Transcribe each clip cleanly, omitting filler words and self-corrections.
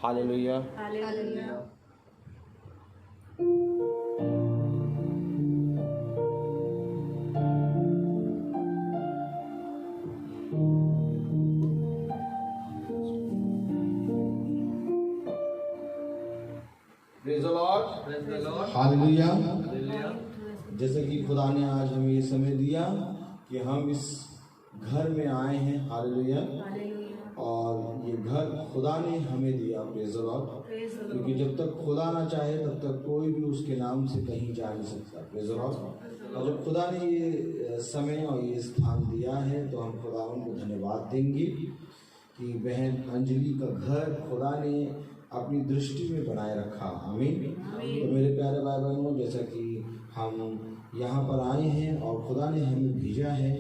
Hallelujah. Hallelujah. Praise the Lord. Praise the Lord. Hallelujah. Hallelujah. जैसे कि खुदा ने आज हमें ये समय दिया कि हम इस घर में आए हैं। हालेलुया। और ये घर खुदा ने हमें दिया। Praise the Lord. क्योंकि जब तक खुदा ना चाहे तब तक कोई भी उसके नाम से कहीं जा नहीं सकता। Praise the Lord. और जब खुदा ने ये समय और ये स्थान दिया है तो हम खुदा को धन्यवाद देंगे कि बहन अंजलि का घर खुदा ने अपनी दृष्टि में बनाए रखा। आमीन। तो मेरे प्यारे भाई बहनों, जैसा कि हम यहाँ पर आए हैं और खुदा ने हमें भेजा है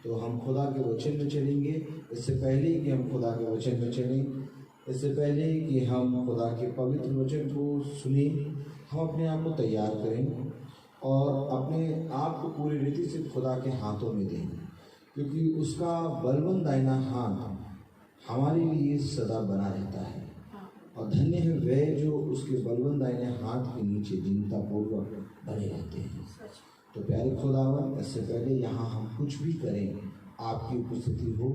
तो हम खुदा के वचन में चलेंगे। इससे पहले कि हम खुदा के वचन में चलें, इससे पहले कि हम खुदा के पवित्र वचन को सुने, हम अपने आप को तैयार करें और अपने आप को पूरी रीति से खुदा के हाथों में दें, क्योंकि उसका बलवंत दाहिना हाथ हमारे लिए सदा बना रहता है। और धन्य है वे जो उसके बलवंत दाहिने हाथ के नीचे दीनतापूर्वक बने रहते हैं। तो प्यारे खुदावन, इससे पहले यहाँ हम कुछ भी करें आपकी उपस्थिति हो,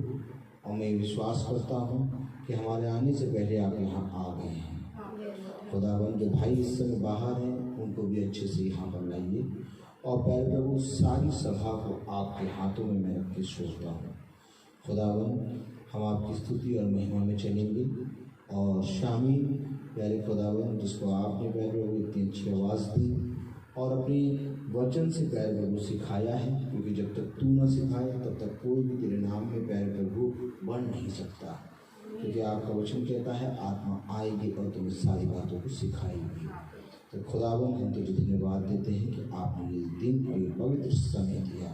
और मैं विश्वास करता हूँ कि हमारे आने से पहले आप यहाँ आ गए हैं। खुदावन, जो भाई इस समय बाहर हैं उनको भी अच्छे से यहाँ पर लाइए। और प्यारे प्रभु, सारी सभा को आपके हाथों में मैं रख के सोचता हूँ। खुदावन, हम आपकी स्तुति और महिमा में चलेंगे। और शामी प्यारे खुदावन, जिसको आपने प्यारे प्रभु इतनी अच्छी आवाज़ दी और अपनी वचन से प्यारे प्रभु सिखाया है, क्योंकि जब तक तू न सिखाए तब तक कोई भी तेरे नाम में प्यारे प्रभु बन नहीं सकता। क्योंकि आपका वचन कहता है आत्मा आएगी और तुम्हें सारी बातों को सिखाएगी। तो खुदावन, हम तुझे धन्यवाद देते हैं कि आपने इस दिन और ये पवित्र समय दिया।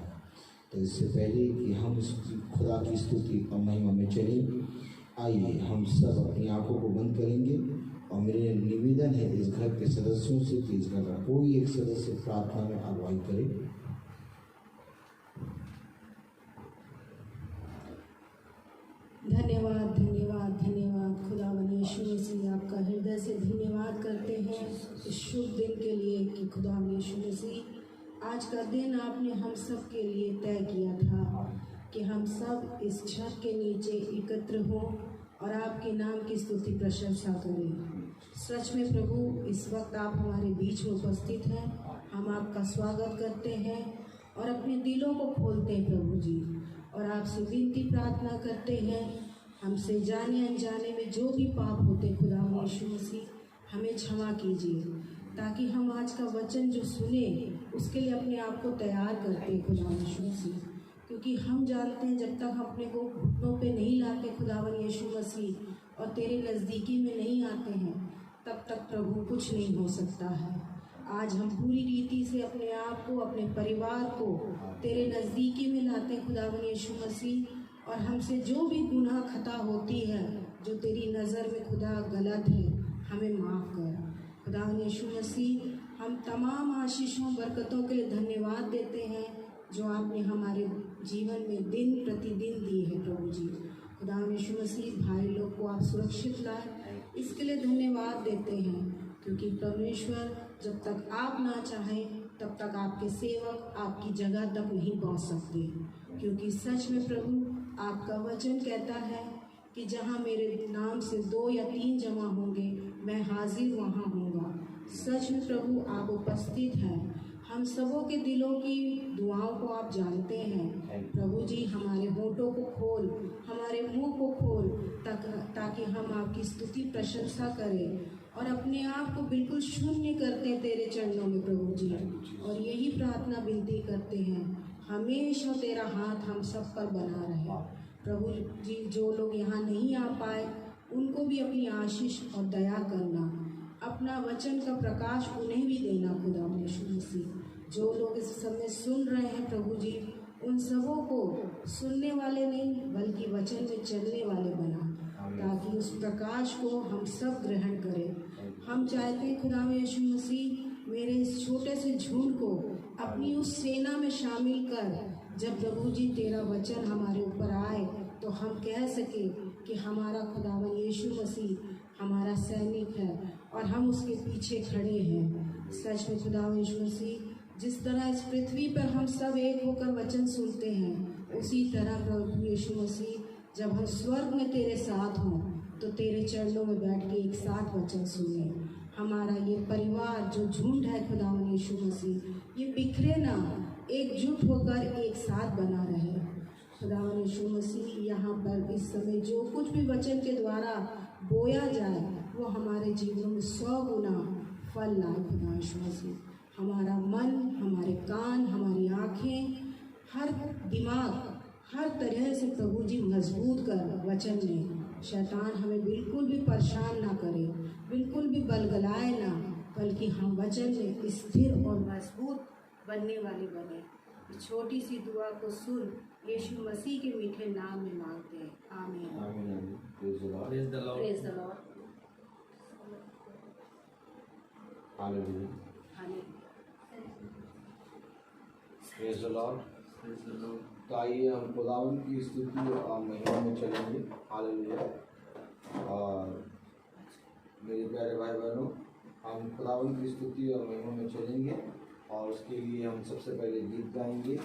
तो इससे पहले कि हम इस खुदा की स्तुति और महिमा में चलें, आइए हम सब अपनी आंखों को बंद करेंगे। और मेरे निवेदन है इस घर के सदस्यों से कि इस घर का कोई एक सदस्य प्रार्थना में अगुवाई करे। धन्यवाद धन्यवाद धन्यवाद खुदावन यीशु मसीह, आपका हृदय से धन्यवाद करते हैं इस शुभ दिन के लिए कि खुदावन यीशु मसीह, आज का दिन आपने हम सब के लिए तय किया था कि हम सब इस छत के नीचे एकत्र हों और आपके नाम की स्तुति प्रशंसा करें। सच में प्रभु, इस वक्त आप हमारे बीच में उपस्थित हैं। हम आपका स्वागत करते हैं और अपने दिलों को खोलते हैं प्रभु जी, और आपसे विनती प्रार्थना करते हैं, हमसे जाने अनजाने में जो भी पाप होते खुदा यीशु मसीह हमें क्षमा कीजिए, ताकि हम आज का वचन जो सुने उसके लिए अपने आप को तैयार करते हैं खुदा यीशु मसीह। क्योंकि हम जानते हैं जब तक हम अपने को घुटनों पे नहीं लाते खुदावन यीशु मसीह और तेरे नज़दीकी में नहीं आते हैं, तब तक प्रभु कुछ नहीं हो सकता है। आज हम पूरी रीति से अपने आप को, अपने परिवार को तेरे नज़दीकी में लाते हैं खुदावन यीशु मसीह, और हमसे जो भी गुनाह खता होती है जो तेरी नज़र में खुदा गलत है, हमें माफ़ कर खुदावन यीशु मसीह। हम तमाम आशीषों बरकतों के लिए धन्यवाद देते हैं जो आपने हमारे जीवन में दिन प्रतिदिन दी है प्रभु जी। खुदा यीशु मसीह, भाई लोग को आप सुरक्षित लाए, इसके लिए धन्यवाद देते हैं, क्योंकि परमेश्वर जब तक आप ना चाहें तब तक आपके सेवक आपकी जगह तक नहीं पहुंच सकते। क्योंकि सच में प्रभु, आपका वचन कहता है कि जहां मेरे नाम से 2 या 3 जमा होंगे मैं हाजिर वहां होऊंगा। सच में प्रभु, आप उपस्थित हैं। हम सबों के दिलों की दुआओं को आप जानते हैं प्रभु जी। हमारे होठों को खोल, हमारे मुंह को खोल, ताकि हम आपकी स्तुति प्रशंसा करें और अपने आप को बिल्कुल शून्य करते तेरे चरणों में प्रभु जी। और यही प्रार्थना विनती करते हैं, हमेशा तेरा हाथ हम सब पर बना रहे प्रभु जी। जो लोग यहाँ नहीं आ पाए उनको भी अपनी आशीष और दया करना, अपना वचन का प्रकाश उन्हें भी देना खुदा यीशु मसीह। जो लोग इस समय सुन रहे हैं प्रभु जी, उन सबों को सुनने वाले नहीं बल्कि वचन में चलने वाले बना, ताकि उस प्रकाश को हम सब ग्रहण करें। हम चाहते हैं खुदा यीशु मसीह, मेरे इस छोटे से झुंड को अपनी उस सेना में शामिल कर, जब प्रभु जी तेरा वचन हमारे ऊपर आए तो हम कह सके कि हमारा खुदावन यीशु मसीह हमारा सैनिक है और हम उसके पीछे खड़े हैं। सच में खुदा यीशु मसीह, जिस तरह इस पृथ्वी पर हम सब एक होकर वचन सुनते हैं, उसी तरह प्रभु यीशु मसीह जब हम स्वर्ग में तेरे साथ हों तो तेरे चरणों में बैठ के एक साथ वचन सुने। हमारा ये परिवार जो झुंड है खुदा यीशु मसीह, ये बिखरे ना, एकजुट होकर एक साथ बना रहे। खुदा यीशु मसीह, यहाँ पर इस समय जो कुछ भी वचन के द्वारा बोया जाए वो हमारे जीवनों में 100 गुना फल लाए। खुदा यीशु मसीह, हमारा मन, हमारे कान, हमारी आँखें, हर दिमाग, हर तरह से प्रभु जी मजबूत कर वचन में। शैतान हमें बिल्कुल भी परेशान ना करे, बिल्कुल भी बलगलाए ना, बल्कि हम वचन में स्थिर और मजबूत बनने वाले बने। इस छोटी सी दुआ को सुन यीशु मसीह के मीठे नाम में मांगते हैं, आमीन। आमीन। Praise the Lord. Praise the Lord. Praise the Lord. Hallelujah. Praise the Lord. Praise the Lord. तो आइए हम खुदावन की स्तुति और महिमा में चलेंगे। हालेलुया। और मेरे प्यारे भाई बहनों, हम खुदावन की स्तुति और महिमा में चलेंगे और उसके लिए हम सबसे पहले गीत गाएंगे।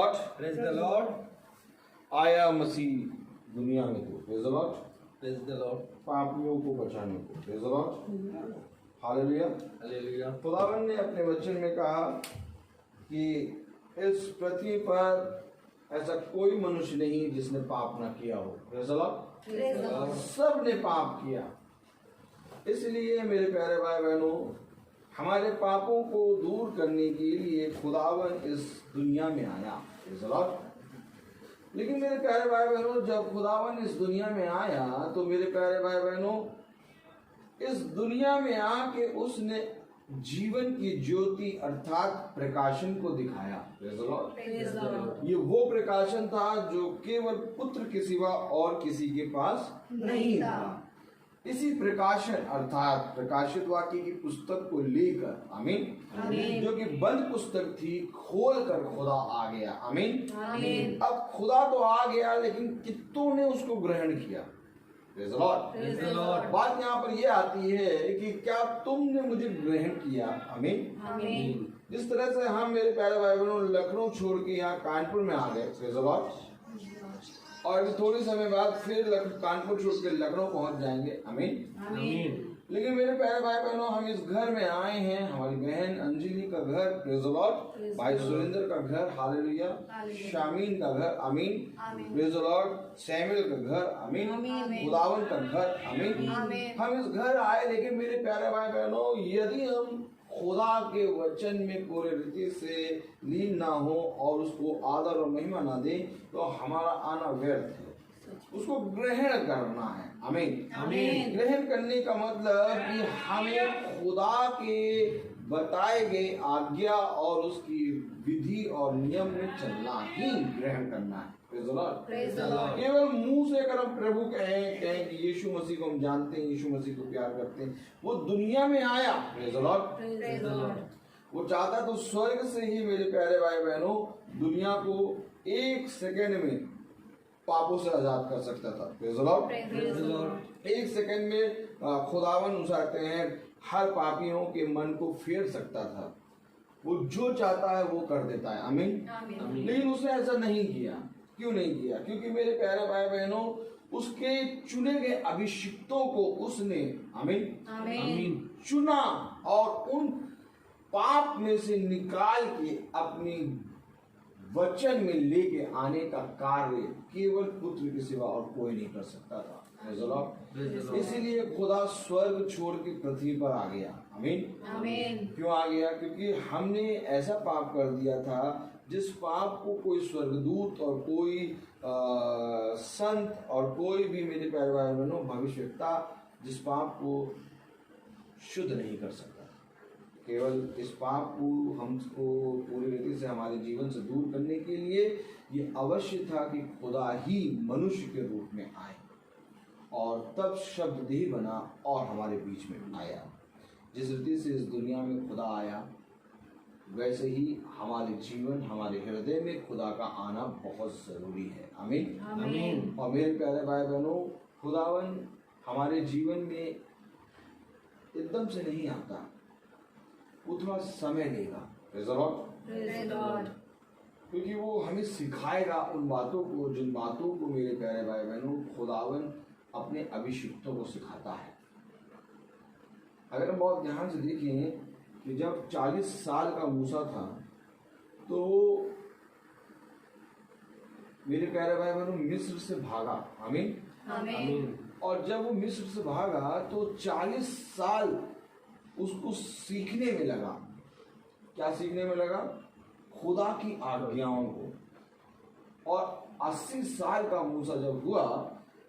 लॉर्ड। Praise the Lord. आया मसीह दुनिया में तो praise the Lord, praise the Lord. पापियों को बचाने को praise the Lord. Hallelujah. Hallelujah. खुदावन ने अपने वचन में कहा कि इस पृथ्वी पर ऐसा कोई मनुष्य नहीं जिसने पाप ना किया हो। Praise the Lord. सब ने पाप किया। इसलिए मेरे प्यारे भाई बहनों, हमारे पापों को दूर करने के लिए खुदावन इस दुनिया में आया। Praise the Lord. लेकिन मेरे प्यारे भाई बहनों, जब खुदावन इस दुनिया में आया तो मेरे प्यारे भाई बहनों, इस दुनिया में आके उसने जीवन की ज्योति अर्थात प्रकाशन को दिखाया। Praise the Lord. ये वो प्रकाशन था जो केवल पुत्र के सिवा और किसी के पास नहीं था। इसी प्रकाशन अर्थात प्रकाशित वाक्य की पुस्तक को लेकर, आमीन, जो कि बंद पुस्तक थी, खोल कर खुदा आ गया। आमीन। अब खुदा तो आ गया, लेकिन कितनों ने उसको ग्रहण किया। Praise the Lord. बात यहाँ पर यह आती है कि क्या तुमने मुझे ग्रहण किया। आमीन। जिस तरह से हम मेरे प्यारे भाई बहनों लखनऊ छोड़ के यहाँ कानपुर में आ गए, प्रेज द लॉर्ड, और अभी थोड़े समय बाद फिर कानपुर छोड़ के लखनऊ पहुंच जाएंगे। आमीन। लेकिन मेरे प्यारे भाई बहनों, हम इस घर में आए हैं। हमारी बहन अंजलि का घर, प्रेज द लॉर्ड, भाई सुरेंद्र का घर, हालेलुया, शामीन का घर, आमीन, प्रेज द लॉर्ड, सैमुअल का घर, आमीन, खुदावन का घर, आमीन। हम इस घर आए, लेकिन मेरे प्यारे भाई बहनों, यदि हम खुदा के वचन में पूरे रीति से लीन ना हो और उसको आदर और महिमा ना दे, तो हमारा आना व्यर्थ है। उसको ग्रहण करना है। आमीन। ग्रहण करने का मतलब कि हमें खुदा के बताए गए आज्ञा और उसकी विधि और नियम में चलना ही ग्रहण करना है। Praise the Lord. केवल मुंह से अगर हम प्रभु कहें कि यीशु मसीह को हम जानते हैं, यीशु मसीह को प्यार करते हैं, वो दुनिया में आया। Praise the Lord. वो चाहता तो स्वर्ग से ही मेरे प्यारे भाई बहनों दुनिया को एक सेकंड में पापों से आजाद कर सकता था। Praise the Lord. एक सेकंड में खुदावन उसारते हैं, हर पापियों के मन को फेर सकता था। वो जो चाहता है वो कर देता है। आमीन। लेकिन उसने ऐसा नहीं किया। क्यों नहीं किया? क्योंकि मेरे प्यारे भाई बहनों, उसके चुने गए अभिषिक्तों को उसने, आमीन, चुना और उन पाप में से निकाल के अपनी वचन में लेके आने का कार्य केवल पुत्र के सिवा और कोई नहीं कर सकता था। इसीलिए खुदा स्वर्ग छोड़ के पृथ्वी पर आ गया। आमीन। क्यों आ गया? क्योंकि हमने ऐसा पाप कर दिया था जिस पाप को कोई स्वर्गदूत और कोई संत और कोई भी मेरे प्यारे भाई बहनों भविष्यवक्ता जिस पाप को शुद्ध नहीं कर सकता। केवल इस पाप को हमको पूरी रीति से हमारे जीवन से दूर करने के लिए ये अवश्य था कि खुदा ही मनुष्य के रूप में आए और तब शब्द देह बना और हमारे बीच में आया। जिस रीति से इस दुनिया में खुदा आया, वैसे ही हमारे जीवन, हमारे हृदय में खुदा का आना बहुत जरूरी है। आमीन। और मेरे प्यारे भाई बहनों, खुदावन हमारे जीवन में एकदम से नहीं आता, वो थोड़ा समय लेगा। Praise the Lord. क्योंकि वो हमें सिखाएगा उन बातों को, जिन बातों को मेरे प्यारे भाई बहनों खुदावन अपने अभिषिक्तों को सिखाता है। अगर हम बहुत ध्यान से देखें कि जब 40 साल का मूसा था तो मेरे प्यारे भाई बहनों मिस्र से भागा। आमीन। और जब वो मिस्र से भागा तो 40 साल उसको सीखने में लगा। क्या सीखने में लगा? खुदा की आज्ञाओं को। और 80 साल का मूसा जब हुआ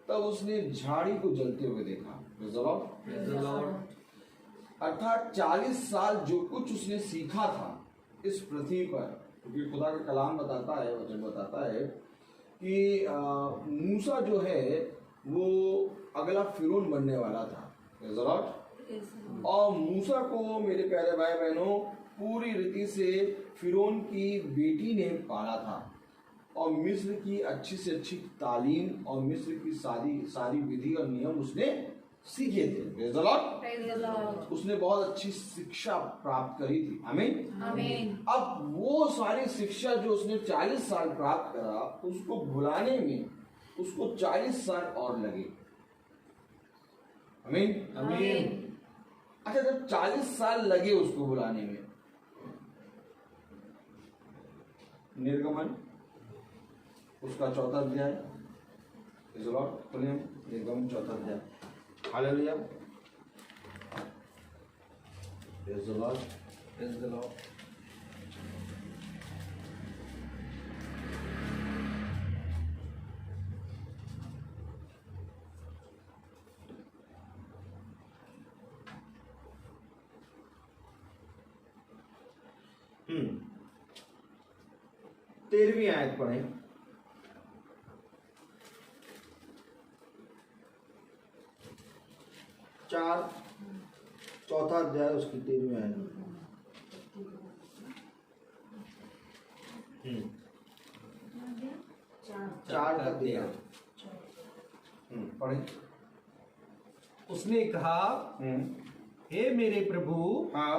तब उसने झाड़ी को जलते हुए देखा। Praise the Lord. अर्थात 40 साल जो कुछ उसने सीखा था इस पृथ्वी पर, क्योंकि खुदा का कलाम बताता है, वचन बताता है कि मूसा जो है वो अगला फिरौन बनने वाला था। Praise the Lord. और मूसा को मेरे प्यारे भाई बहनों पूरी रीति से फिरौन की बेटी ने पाला था और मिस्र की अच्छी से अच्छी तालीम और मिस्र की सारी विधि और नियम उसने सीखे थे। Praise the Lord। Praise the Lord. उसने बहुत अच्छी शिक्षा प्राप्त करी थी। आमीन। Amen. अब वो सारी शिक्षा जो उसने 40 साल प्राप्त करा, उसको भुलाने में उसको 40 साल और लगे। आमीन। Amen. अच्छा, जब 40 साल लगे उसको भुलाने में, निर्गमन उसका 4था अध्याय, निर्गमन 4था अध्याय। Hallelujah. Praise the Lord। Praise the Lord। हम्म, 13वीं आयत पढ़े। चौथा अध्याय उसकी 13वीं आयत। चार का 13। पढ़े। उसने कहा, हे मेरे प्रभु, हाँ,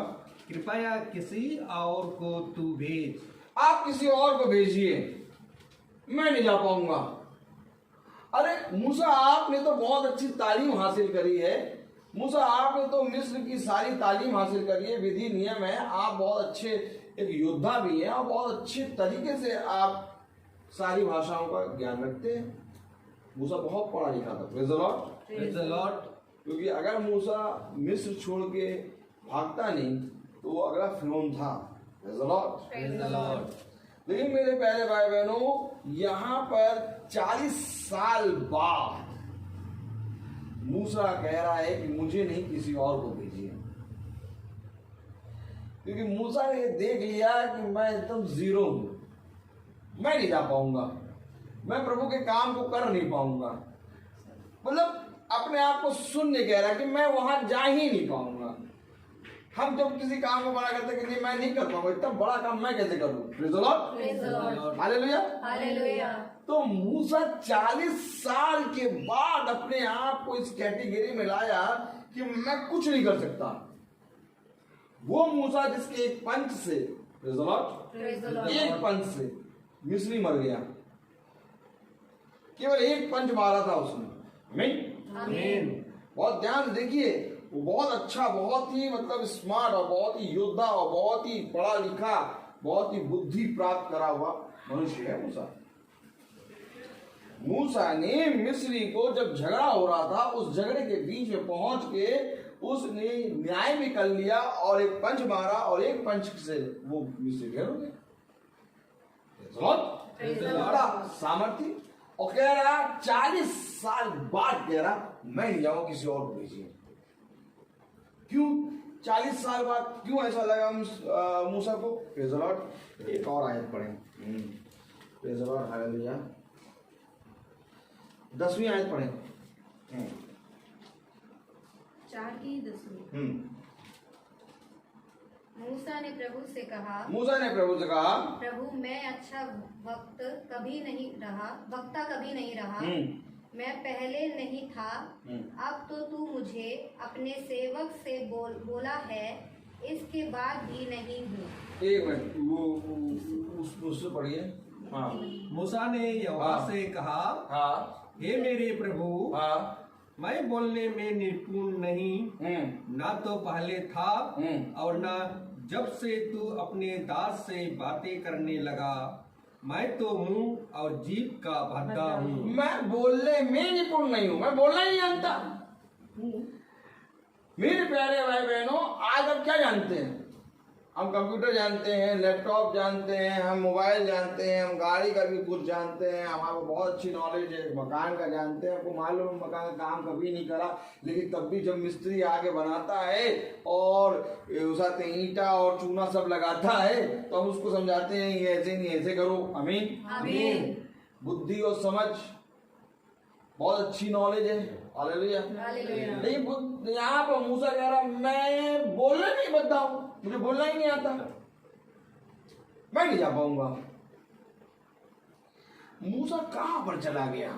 कृपया किसी और को तू भेज। आप किसी और को भेजिए, मैं नहीं जा पाऊंगा। अरे मूसा, आपने तो बहुत अच्छी तालीम हासिल करी है। मूसा, आपने तो मिस्र की सारी तालीम हासिल करी है, विधि नियम है, आप बहुत अच्छे एक योद्धा भी हैं और बहुत अच्छे तरीके से आप सारी भाषाओं का ज्ञान रखते हैं। मूसा बहुत पढ़ा लिखा था। Praise the Lord. Praise the Lord। क्योंकि अगर मूसा मिस्र छोड़ के भागता नहीं तो वो अगला फिरौन था। Praise the Lord. Praise the Lord। लेकिन मेरे प्यारे भाई बहनों, यहाँ पर 40 साल बाद मूसा कह रहा है कि मुझे नहीं, किसी और को भेजिए। क्योंकि मूसा ने देख लिया कि मैं एकदम जीरो हूं, मैं नहीं जा पाऊंगा, मैं प्रभु के काम को कर नहीं पाऊंगा। मतलब अपने आप को शून्य कह रहा है कि मैं वहां जा ही नहीं पाऊंगा। हम जब किसी काम को मना करते हैं कि मैं नहीं कर पाऊंगा, इतना बड़ा काम मैं कैसे करूं। Praise the Lord. Praise the Lord. Hallelujah. Hallelujah. तो मूसा 40 साल के बाद अपने आप को इस कैटेगरी में लाया कि मैं कुछ नहीं कर सकता। वो मूसा जिसके एक पंच से, praise the Lord, Praise the Lord. एक पंच से मिस्री मर गया। केवल एक पंच मारा था उसने। आमीन। Amen. बहुत ध्यान से देखिए, वो बहुत अच्छा, बहुत ही मतलब स्मार्ट और बहुत ही योद्धा और बहुत ही पढ़ा लिखा, बहुत ही बुद्धि प्राप्त करा हुआ मनुष्य है मूसा। मूसा ने मिस्री को जब झगड़ा हो रहा था, उस झगड़े के बीच में पहुंच के उसने न्याय भी कर लिया और एक पंच मारा और एक पंच से वो मिस्री ढेर हो गया। Praise the Lord. बड़ा सामर्थ्य। और कह रहा 40 साल बाद कह रहा मैं नहीं जाऊंगा, किसी और को भेजिए। क्यों 40 साल बाद क्यों ऐसा लगा मूसा को? Praise the Lord. एक और आयत पढ़ें। Praise the Lord. हालेलुया। 10वीं आयत पढ़ें। 4 की 10वीं। मूसा ने प्रभु से कहा, मूसा ने प्रभु से कहा, प्रभु मैं अच्छा वक्ता कभी नहीं रहा। मैं पहले नहीं था, अब तो तू मुझे अपने सेवक से बोला है, इसके बाद भी नहीं हूँ। एक मिनट, वो उससे पढ़िए। हाँ मूसा ने यहोवा हाँ। से कहा, हाँ हे मेरे प्रभु, हाँ मैं बोलने में निपुण नहीं, ना तो पहले था और ना जब से तू अपने दास से बातें करने लगा। मैं तो मुंह और जीभ का भद्दा हूँ। मैं बोलने में निपुण नहीं हूं, मैं बोलना ही जानता। मेरे प्यारे भाई बहनों, आज आप क्या जानते हैं? हम कंप्यूटर जानते हैं, लैपटॉप जानते हैं, हम मोबाइल जानते हैं, हम गाड़ी का भी कुछ जानते हैं, हमारे बहुत अच्छी नॉलेज है, मकान का जानते हैं। हमको मालूम है मकान का काम कभी नहीं करा, लेकिन तब भी जब मिस्त्री आके बनाता है और उसाते ईंटा और चूना सब लगाता है तो हम उसको समझाते हैं ये ऐसे नहीं, ऐसे करो। आमीन। आमीन। बुद्धि और समझ, बहुत अच्छी नॉलेज है। हालेलुया। हालेलुया। लेकिन यहाँ पर मूसा कह रहा मैं बोलना नहीं बनता हूँ, मुझे बोलना ही नहीं आता, मैं नहीं जा पाऊंगा। मूसा कहां पर चला गया?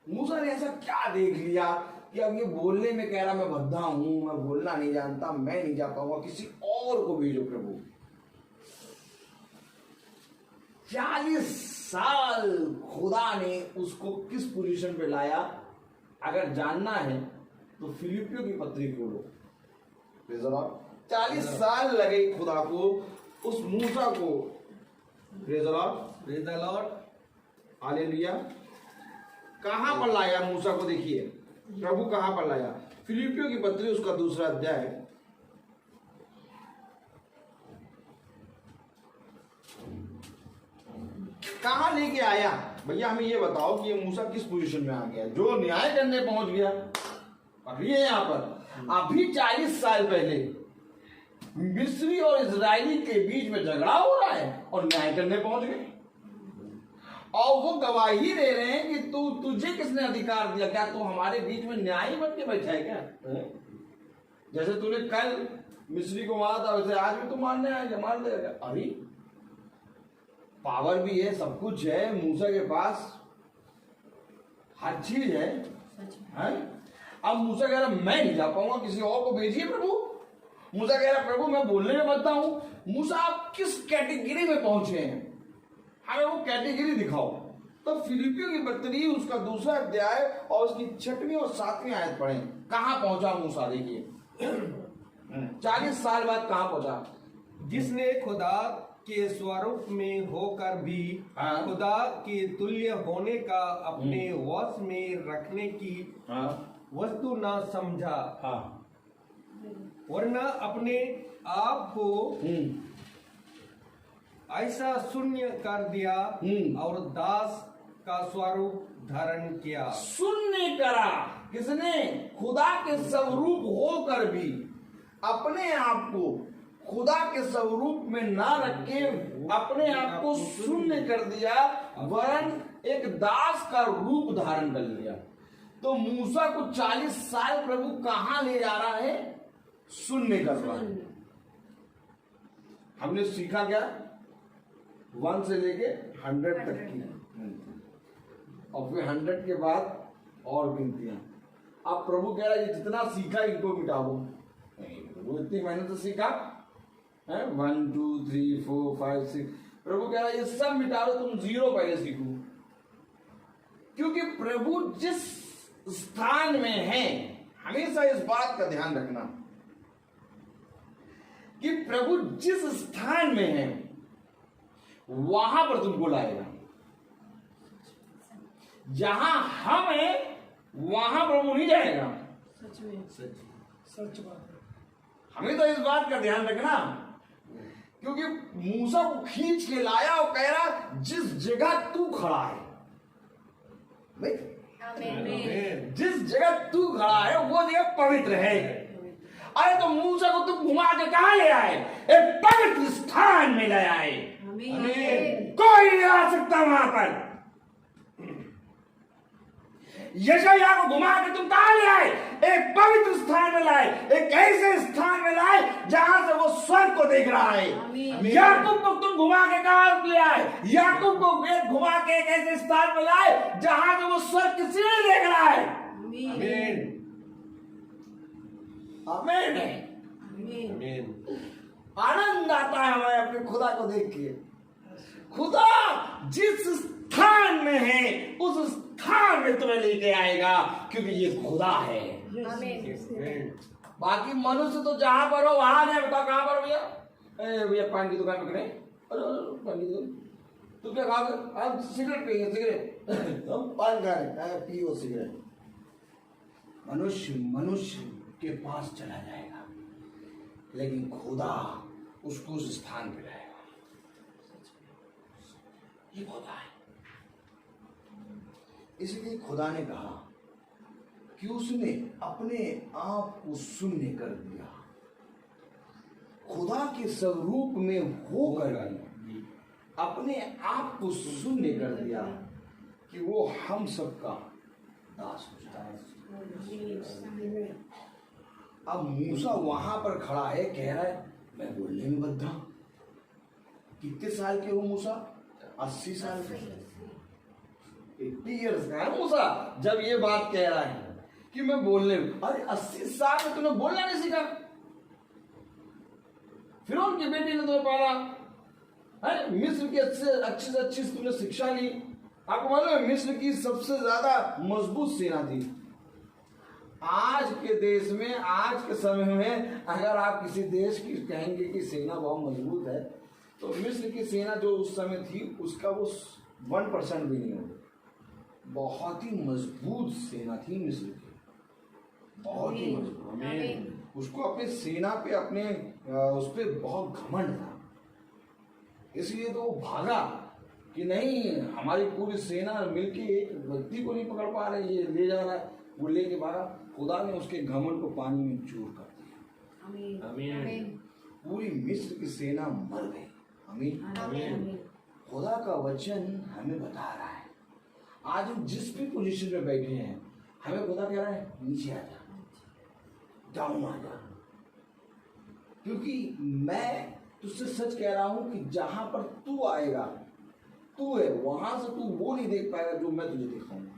मूसा ने ऐसा क्या देख लिया कि अब ये बोलने में कह रहा मैं बद्धा हूं, मैं बोलना नहीं जानता, मैं नहीं जा पाऊंगा, किसी और को भेजो प्रभु। 40 साल खुदा ने उसको किस पोजीशन पे लाया, अगर जानना है तो फिलिपियों की पत्री खोलो। 40 साल लगे खुदा को उस मूसा को, प्रेज़ द लॉर्ड, हालेलुया, कहां पर लाया मूसा को। देखिए प्रभु कहां पर लाया, फिलिपियों की पत्री उसका 2 अध्याय, कहां लेके आया भैया, हमें ये बताओ कि ये मूसा किस पोजीशन में आ गया, जो न्याय करने पहुंच गया। पकड़िए यहां पर, अभी 40 साल पहले मिस्री और इजरायली के बीच में झगड़ा हो रहा है और न्याय करने पहुंच गए, और वो गवाही दे रहे हैं कि तुझे किसने अधिकार दिया, क्या तू हमारे बीच में न्यायी बन के बैठा है क्या? जैसे तूने कल मिस्री को मारा था वैसे आज भी तू मारने आएगा, मार देगा। अभी पावर भी है, सब कुछ है मूसा के पास, हर चीज है। अब मूसा कह रहा मैं नहीं जा पाऊंगा, किसी और को भेजिए प्रभु। मूसा कह रहा प्रभु मैं बोलने में बनता हूं। मूसा आप किस कैटेगरी में पहुंचे हैं, हमें वो कैटेगरी दिखाओ। तो फिलिपियों की पत्री उसका 2 अध्याय और उसकी 6वीं और 7वीं आयत पढ़ें, कहां पहुंचा मूसा। देखिए 40 साल बाद कहां पहुंचा, जिसने खुदा के स्वरूप में होकर भी खुदा के तुल्य होने का अपने वश में रखने की वस्तु न समझा, वरना अपने आप को ऐसा शून्य कर दिया और दास का स्वरूप धारण किया। शून्य करा किसने, खुदा के स्वरूप होकर भी अपने आप को खुदा के स्वरूप में ना रखे, अपने आप को शून्य कर दिया, वरन एक दास का रूप धारण कर लिया। तो मूसा को 40 साल प्रभु कहां ले जा रहा है, शून्य कर रहा है। हमने सीखा क्या, 1 से लेके 100 तक की, और फिर 100 के बाद और गिनतियां। अब प्रभु कह रहा है जितना सीखा इनको मिटा दो। प्रभु इतनी मेहनत से सीखा है, 1 2 3 4 5 6, प्रभु कह रहा है ये सब मिटा दो, तुम 0 पहले सीखो। क्योंकि प्रभु जिस स्थान में है, हमेशा इस बात का ध्यान रखना कि प्रभु जिस स्थान में है वहां पर तुमको लाएगा। जहां हम हैं वहां प्रभु नहीं जाएगा। सच में सच बात है। हमें तो इस बात का ध्यान रखना, क्योंकि मूसा को खींच के लाया और कह रहा जिस जगह तू खड़ा है, जिस जगह तू खड़ा है वो जगह पवित्र है। अरे तो मूसा को तुम घुमा के कहां ले आए, एक पवित्र स्थान में ले आए। कोई नहीं आ सकता वहां पर। यशायाह को घुमा के तुम कहां ले आए, एक पवित्र स्थान में लाए, एक ऐसे स्थान में लाए जहां से वो स्वर्ग को देख रहा है। याकूब को तुम घुमा के कहां ले आए, याकूब को घुमा के एक ऐसे स्थान में लाए जहां से वो स्वर्ग की सीढ़ी देख रहा है। आमीन आमीन आमीन। आनंद आता है हमें अपने खुदा को देख के। खुदा जिस स्थान में है उस स्थान में तुम्हें लेके आएगा, क्योंकि ये खुदा है। बाकी मनुष्य तो जहां पर हो वहां नहीं। बताओ कहां पर भैया, भैया पान की दुकान पकड़े, पान की दुकान, तू क्या खा गए, हम सिगरेट पिएंगे, सिगरेट हम पान खा रहे, पियो सिगरेट। मनुष्य के पास चला जाएगा, लेकिन खुदा उसको उस स्थान पे लाएगा। ये खुदा है। इसलिए खुदा ने कहा कि उसने अपने आप को शून्य कर दिया, खुदा के स्वरूप में होकर अपने आप को शून्य कर दिया कि वो हम सबका दास हो जाए। अब मूसा वहां पर खड़ा है, कह रहा है मैं बोलने में बद्धा। कितने साल के हो मूसा, 80 साल के, 80 ईयर्स का है मूसा जब ये बात कह रहा है। कि मैं बोलने, अरे 80 साल में तूने बोलना नहीं सीखा। फिरौन की बेटी ने तुम्हें पाला है, मिस्र की अच्छी से अच्छी तुमने शिक्षा ली। आपको मालूम है मिस्र की सबसे ज्यादा मजबूत सेना थी। आज के देश में, आज के समय में अगर आप किसी देश की कहेंगे कि सेना बहुत मजबूत है, तो मिस्र की सेना जो उस समय थी उसका वो 1% भी नहीं होगा। बहुत ही मजबूत सेना थी मिस्र की, बहुत ही मजबूत। उसको अपनी सेना पे, अपने उस पर बहुत घमंड था, इसलिए तो वो भागा कि नहीं हमारी पूरी सेना मिलके एक व्यक्ति को नहीं पकड़ पा रहे, ये ले जा रहा है, वो लेके भागा। खुदा ने उसके घमंड को पानी में चूर कर दिया। आमीन। पूरी मिस्र की सेना मर गई। आमीन। खुदा का वचन हमें बता रहा है, आज हम जिस भी पोजीशन में बैठे हैं, हमें खुदा कह रहा है नीचे आ जा, डाउन आ जा, क्योंकि मैं तुझसे सच कह रहा हूं कि जहां पर तू आएगा, तू है वहां से तू वो नहीं देख पाएगा जो मैं तुझे दिखाऊंगा।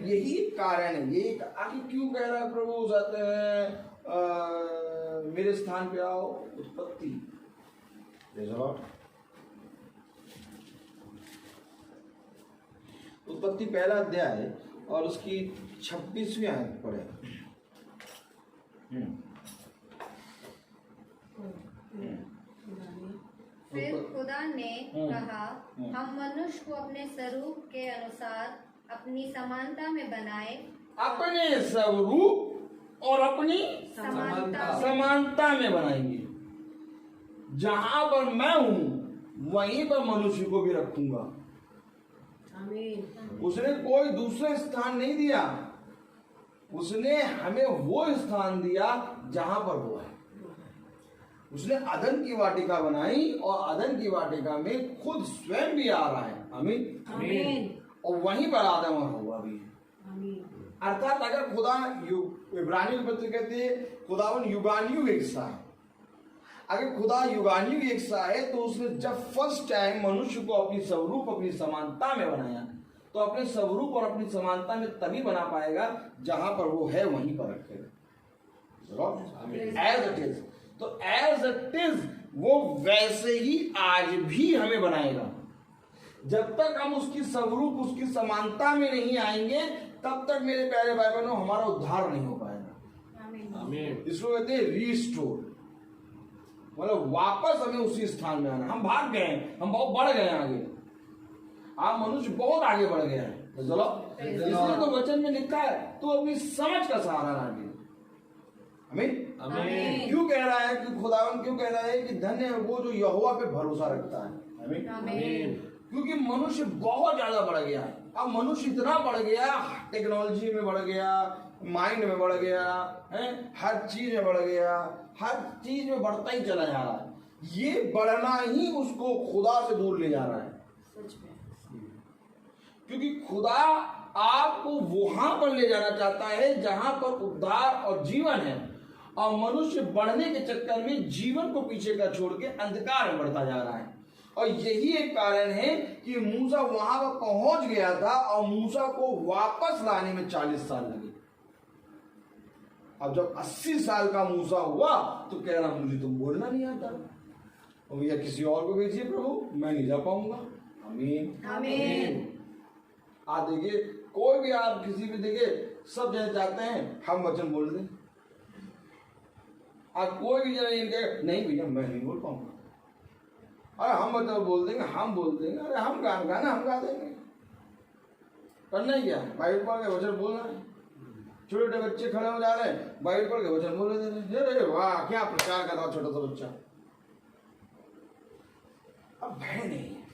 यही कारण है, ये आखिर क्यों कह रहा है प्रभु, जाते हैं मेरे स्थान पे आओ। उत्पत्ति, उत्पत्ति पहला अध्याय और उसकी 26वीं आयत पढ़े। फिर खुदा ने कहा, हम मनुष्य को अपने स्वरूप के अनुसार अपनी समानता में बनाए, अपने स्वरूप और अपनी समानता में बनाएंगे। जहां पर मैं हूं वहीं पर मनुष्य को भी रखूंगा। उसने कोई दूसरा स्थान नहीं दिया, उसने हमें वो स्थान दिया जहां पर वो है। उसने अदन की वाटिका बनाई और अदन की वाटिका में खुद स्वयं भी आ रहा है। आमीन। और वहीं पर आदम और हव्वा भी है। अर्थात अगर खुदा, इब्रानियों के पत्र कहते हैं खुदावन युगानियों एक सा है। अगर खुदा युगानियों एक सा है तो उसने जब फर्स्ट टाइम मनुष्य को अपनी स्वरूप, अपनी समानता में बनाया, तो अपने स्वरूप और अपनी समानता में तभी बना पाएगा जहां पर वो है वहीं पर रखेगा। एज इट इज, तो एज इट इज वो वैसे ही आज भी हमें बनाएगा। जब तक हम उसकी स्वरूप, उसकी समानता में नहीं आएंगे, तब तक मेरे प्यारे भाई बहनों हमारा उद्धार नहीं हो पाएगा। आमीन। इसको कहते हैं रीस्टोर, मतलब वापस हमें उसी स्थान में आना। हम भाग गए हैं, हम बहुत बढ़ गए हैं आगे, आप मनुष्य बहुत आगे बढ़ गया है। चलो, इसलिए तो वचन में लिखा है तो अपनी समझ का सहारा ना ले। आमीन। क्यों कह रहा है कि खुदावन क्यों कह रहा है कि धन्य है वो जो यहोवा पे भरोसा रखता है। आमीन। क्योंकि मनुष्य बहुत ज्यादा बढ़ गया है। अब मनुष्य इतना बढ़ गया, टेक्नोलॉजी में बढ़ गया, माइंड में बढ़ गया है, हर चीज में बढ़ गया, हर चीज में बढ़ता ही चला जा रहा है। ये बढ़ना ही उसको खुदा से दूर ले जा रहा है। क्योंकि खुदा आपको वहां पर ले जाना चाहता है जहां पर उद्धार और जीवन है, और मनुष्य बढ़ने के चक्कर में जीवन को पीछे का छोड़ के अंधकार में बढ़ता जा रहा है। और यही एक कारण है कि मूसा वहां पर पहुंच गया था और मूसा को वापस लाने में 40 साल लगे। अब जब 80 साल का मूसा हुआ तो कह रहा मुझे तो बोलना नहीं आता, और भैया किसी और को भेजिए प्रभु, मैं नहीं जा पाऊंगा। आमीन। आप देखिए, कोई भी आप किसी भी देखिए, सब जगह चाहते हैं हम वचन बोल दें। आप कोई भी जगह इनके नहीं भैया मैं नहीं बोल पाऊंगा, अरे हम वचन बोल देंगे, हम बोल देंगे, अरे हम गाना हम गा देंगे। करना ही क्या है, बाइबल पढ़ के वचन बोलना है। छोटे छोटे बच्चे खड़े हो जा रहे हैं, बाइबल पढ़ के वचन बोल रहे थे, अरे वाह क्या प्रचार कर रहा छोटा सा बच्चा। अब भय नहीं है,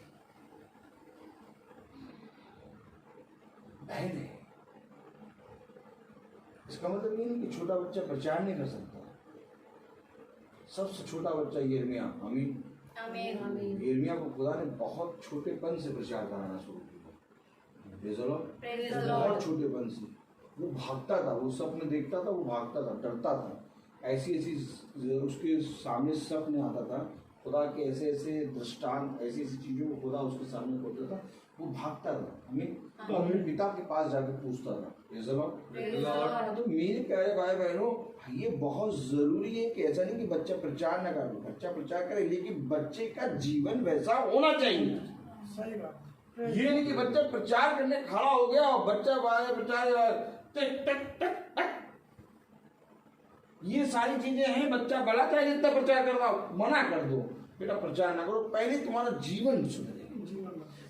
भय नहीं। इसका मतलब ये नहीं कि छोटा बच्चा प्रचार नहीं कर सकता। सबसे छोटा बच्चा यिर्मयाह। आमीन। यिर्मयाह को खुदा ने बहुत छोटेपन से प्रचार कराना शुरू किया। बहुत छोटेपन से वो भागता था, वो सपने देखता था, वो भागता था, डरता था। ऐसी ऐसी उसके सामने सपने आता था, खुदा के ऐसे ऐसे दृष्टांत, ऐसी ऐसी चीजों को खुदा उसके सामने खोलता था, वो भागता रहा, हमें तो अपने पिता के पास जाके पूछता रहा। Praise the Lord। तो मेरे प्यारे भाई बहनों, ये बहुत जरूरी है कि ऐसा नहीं कि बच्चा प्रचार ना करे, बच्चा प्रचार करे, लेकिन बच्चे का जीवन वैसा होना चाहिए। सही बात। ये नहीं कि बच्चा प्रचार करने खड़ा हो गया और बच्चा प्रचार टिक टक टक टक, ये सारी चीजें हैं। बच्चा बड़ा चाहे जितना प्रचार कर रहा हो, मना कर दो बेटा प्रचार ना करो, पहले तुम्हारा जीवन सुधरे,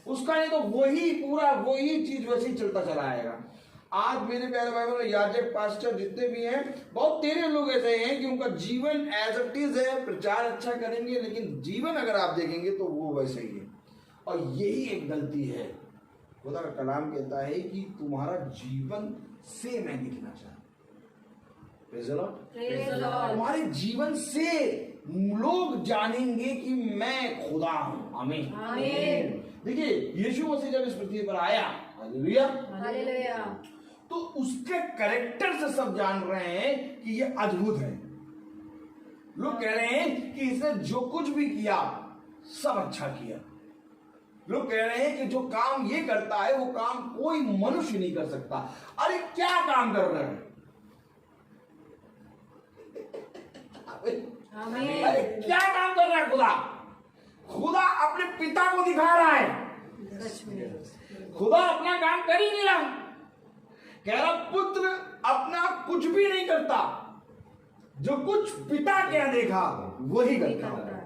उसका नहीं तो वही पूरा वही चीज वैसे ही चलता चला आएगा। आज मेरे प्यारे भाई बहनों, याजक पास्टर जितने भी हैं, बहुत तेरे लोग ऐसे हैं कि उनका जीवन एज इट इज है, प्रचार अच्छा करेंगे लेकिन जीवन अगर आप देखेंगे तो वो वैसे ही है। और यही एक गलती है। खुदा का कलाम कहता है कि तुम्हारा जीवन से मैं दिखना चाहता हूं। Praise the Lord। तुम्हारे जीवन से लोग जानेंगे कि मैं खुदा हूं। आमीन। देखिए यीशु मसीह जब इस पृथ्वी पर आया, हालेलुया, तो उसके कैरेक्टर से सब जान रहे हैं कि ये अद्भुत है। लोग कह रहे हैं कि इसने जो कुछ भी किया सब अच्छा किया। लोग कह रहे हैं कि जो काम ये करता है वो काम कोई मनुष्य नहीं कर सकता। अरे क्या काम कर रहा है? अरे क्या काम कर रहा है खुदा? खुदा अपने पिता को दिखा रहा है। खुदा अपना काम कर ही नहीं रहा। कह रहा पुत्र अपना कुछ भी नहीं करता, जो कुछ पिता के यहाँ देखा वही करता है।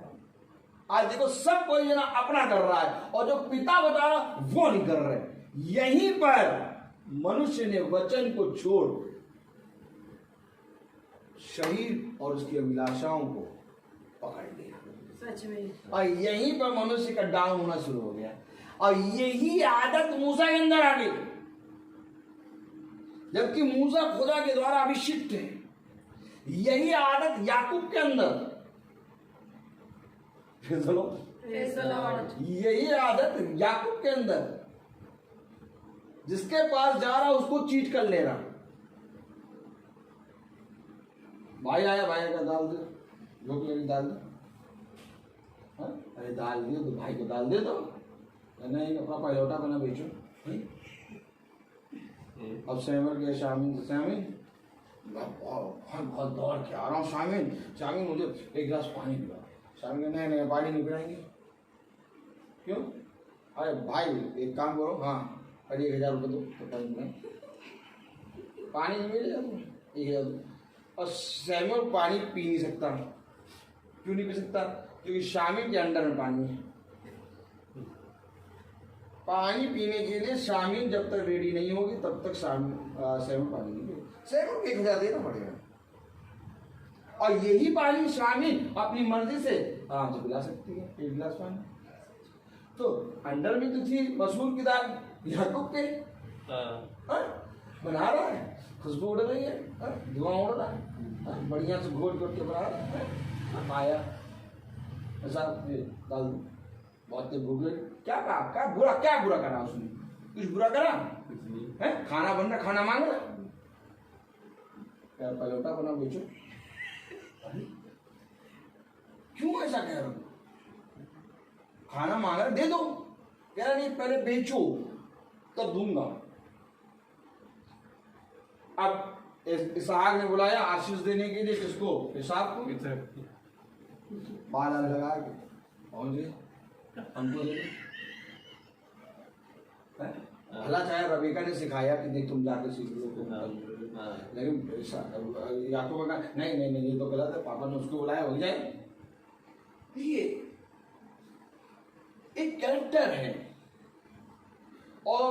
आज देखो सब कोई जना अपना कर रहा है और जो पिता बता रहा वो नहीं कर रहे। यहीं पर मनुष्य ने वचन को छोड़ शरीर और उसकी अभिलाषाओं को पकड़ लिया। सच में। और यहीं पर मनुष्य का डाउन होना शुरू हो गया। और यही आदत मूसा के अंदर आ गई, जबकि मूसा खुदा के द्वारा अभिषिक्त है। यही आदत याकूब के अंदर, यही आदत याकूब के अंदर, जिसके पास जा रहा उसको चीट कर ले रहा। भाई आया, भाई का दाल दे, लोग दाल दे। अरे दाल दियो तो भाई को दाल दे दो, नहीं अपना पहलौटा बना बेचो। अब सेवर के शामिल बहुत दौड़ के आ रहा हूँ। शामिल मुझे एक गिलास पानी पिला। शामिल नहीं पानी नहीं पिलाएंगे। क्यों? अरे भाई एक काम करो, हाँ अरे 1000 रुपये दो तो पानी नहीं मिलेगा तुम्हें, 1000 दो। और सैमुअल पानी पी नहीं सकता। क्यों नहीं पी सकता? क्योंकि शामिल के अंडर में पानी है। पानी पीने के लिए शामिल जब तक रेडी नहीं होगी तब तक सैमुअल पानी नहीं पिएगा। सैमुअल को 1000 देना पड़ेगा। और यही पानी शामिल अपनी मर्जी से आराम से पिला सकती है, 1 गिलास पानी। तो अंडर में तो थी मसूर की दाल, याकूब के बना रहा है, खुशबू उड़ रही है, धुआं उड़ रहा है, बढ़िया से घोट घोट के बना रहा है। आया ऐसा दाल बहुत भूख लगी। क्या कहा? क्या बुरा करा उसने? कुछ बुरा करा है? खाना बन रहा, खाना मांग रहा, पलौटा बना बेचो। क्यों ऐसा कह रहा हूं? खाना मांग रहा, दे दो। कह रहा नहीं पहले बेचो तब दूंगा। अब इसहाक ने बुलाया आशीष देने के लिए किसको? इसहाक को। बाल लगा के पहुंचे, हमको दे भला चाहे रबीका ने सिखाया कि नहीं तुम जाके सीख लो, लेकिन याकूब का नहीं ये तो गलत है, पापा ने उसको बुलाया हो जाए। ये एक कैरेक्टर है। और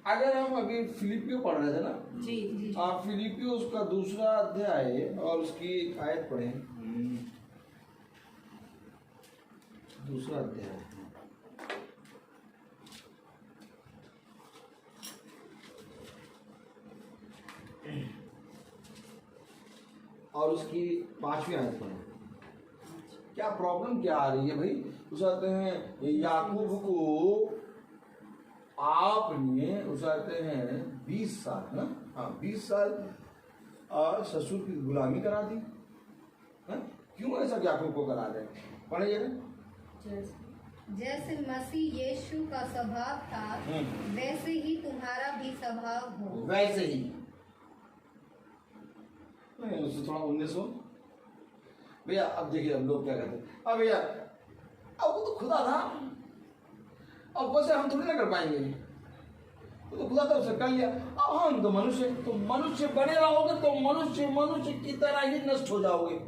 अगर हम अभी फिलिपियो पढ़ रहे थे ना जी, आप फिलिपियो उसका 2 अध्याय और उसकी एक आयत पढ़े। 2 अध्याय और उसकी 5वीं आयत पढ़े। क्या प्रॉब्लम क्या आ रही है भाई? उसाते हैं याकूब को आपने उसाते हैं 20 साल ना, हाँ 20 साल ससुर की गुलामी करा दी है? क्यों ऐसा याकूब को करा रहे? पढ़े जैसे मसीह यीशु का स्वभाव था वैसे ही तुम्हारा भी स्वभाव हो। वैसे ही नहीं, उससे थोड़ा 19 हो भैया। अब देखिए अब लोग क्या कहते हैं, अब भैया अब वो तो खुदा था, अब वैसे हम थोड़ी ना कर पाएंगे, वो तो खुदा था, उसने कर लिया। अब हम तो मनुष्य बने रहोगे तो मनुष्य की तरह ही नष्ट हो जाओगे।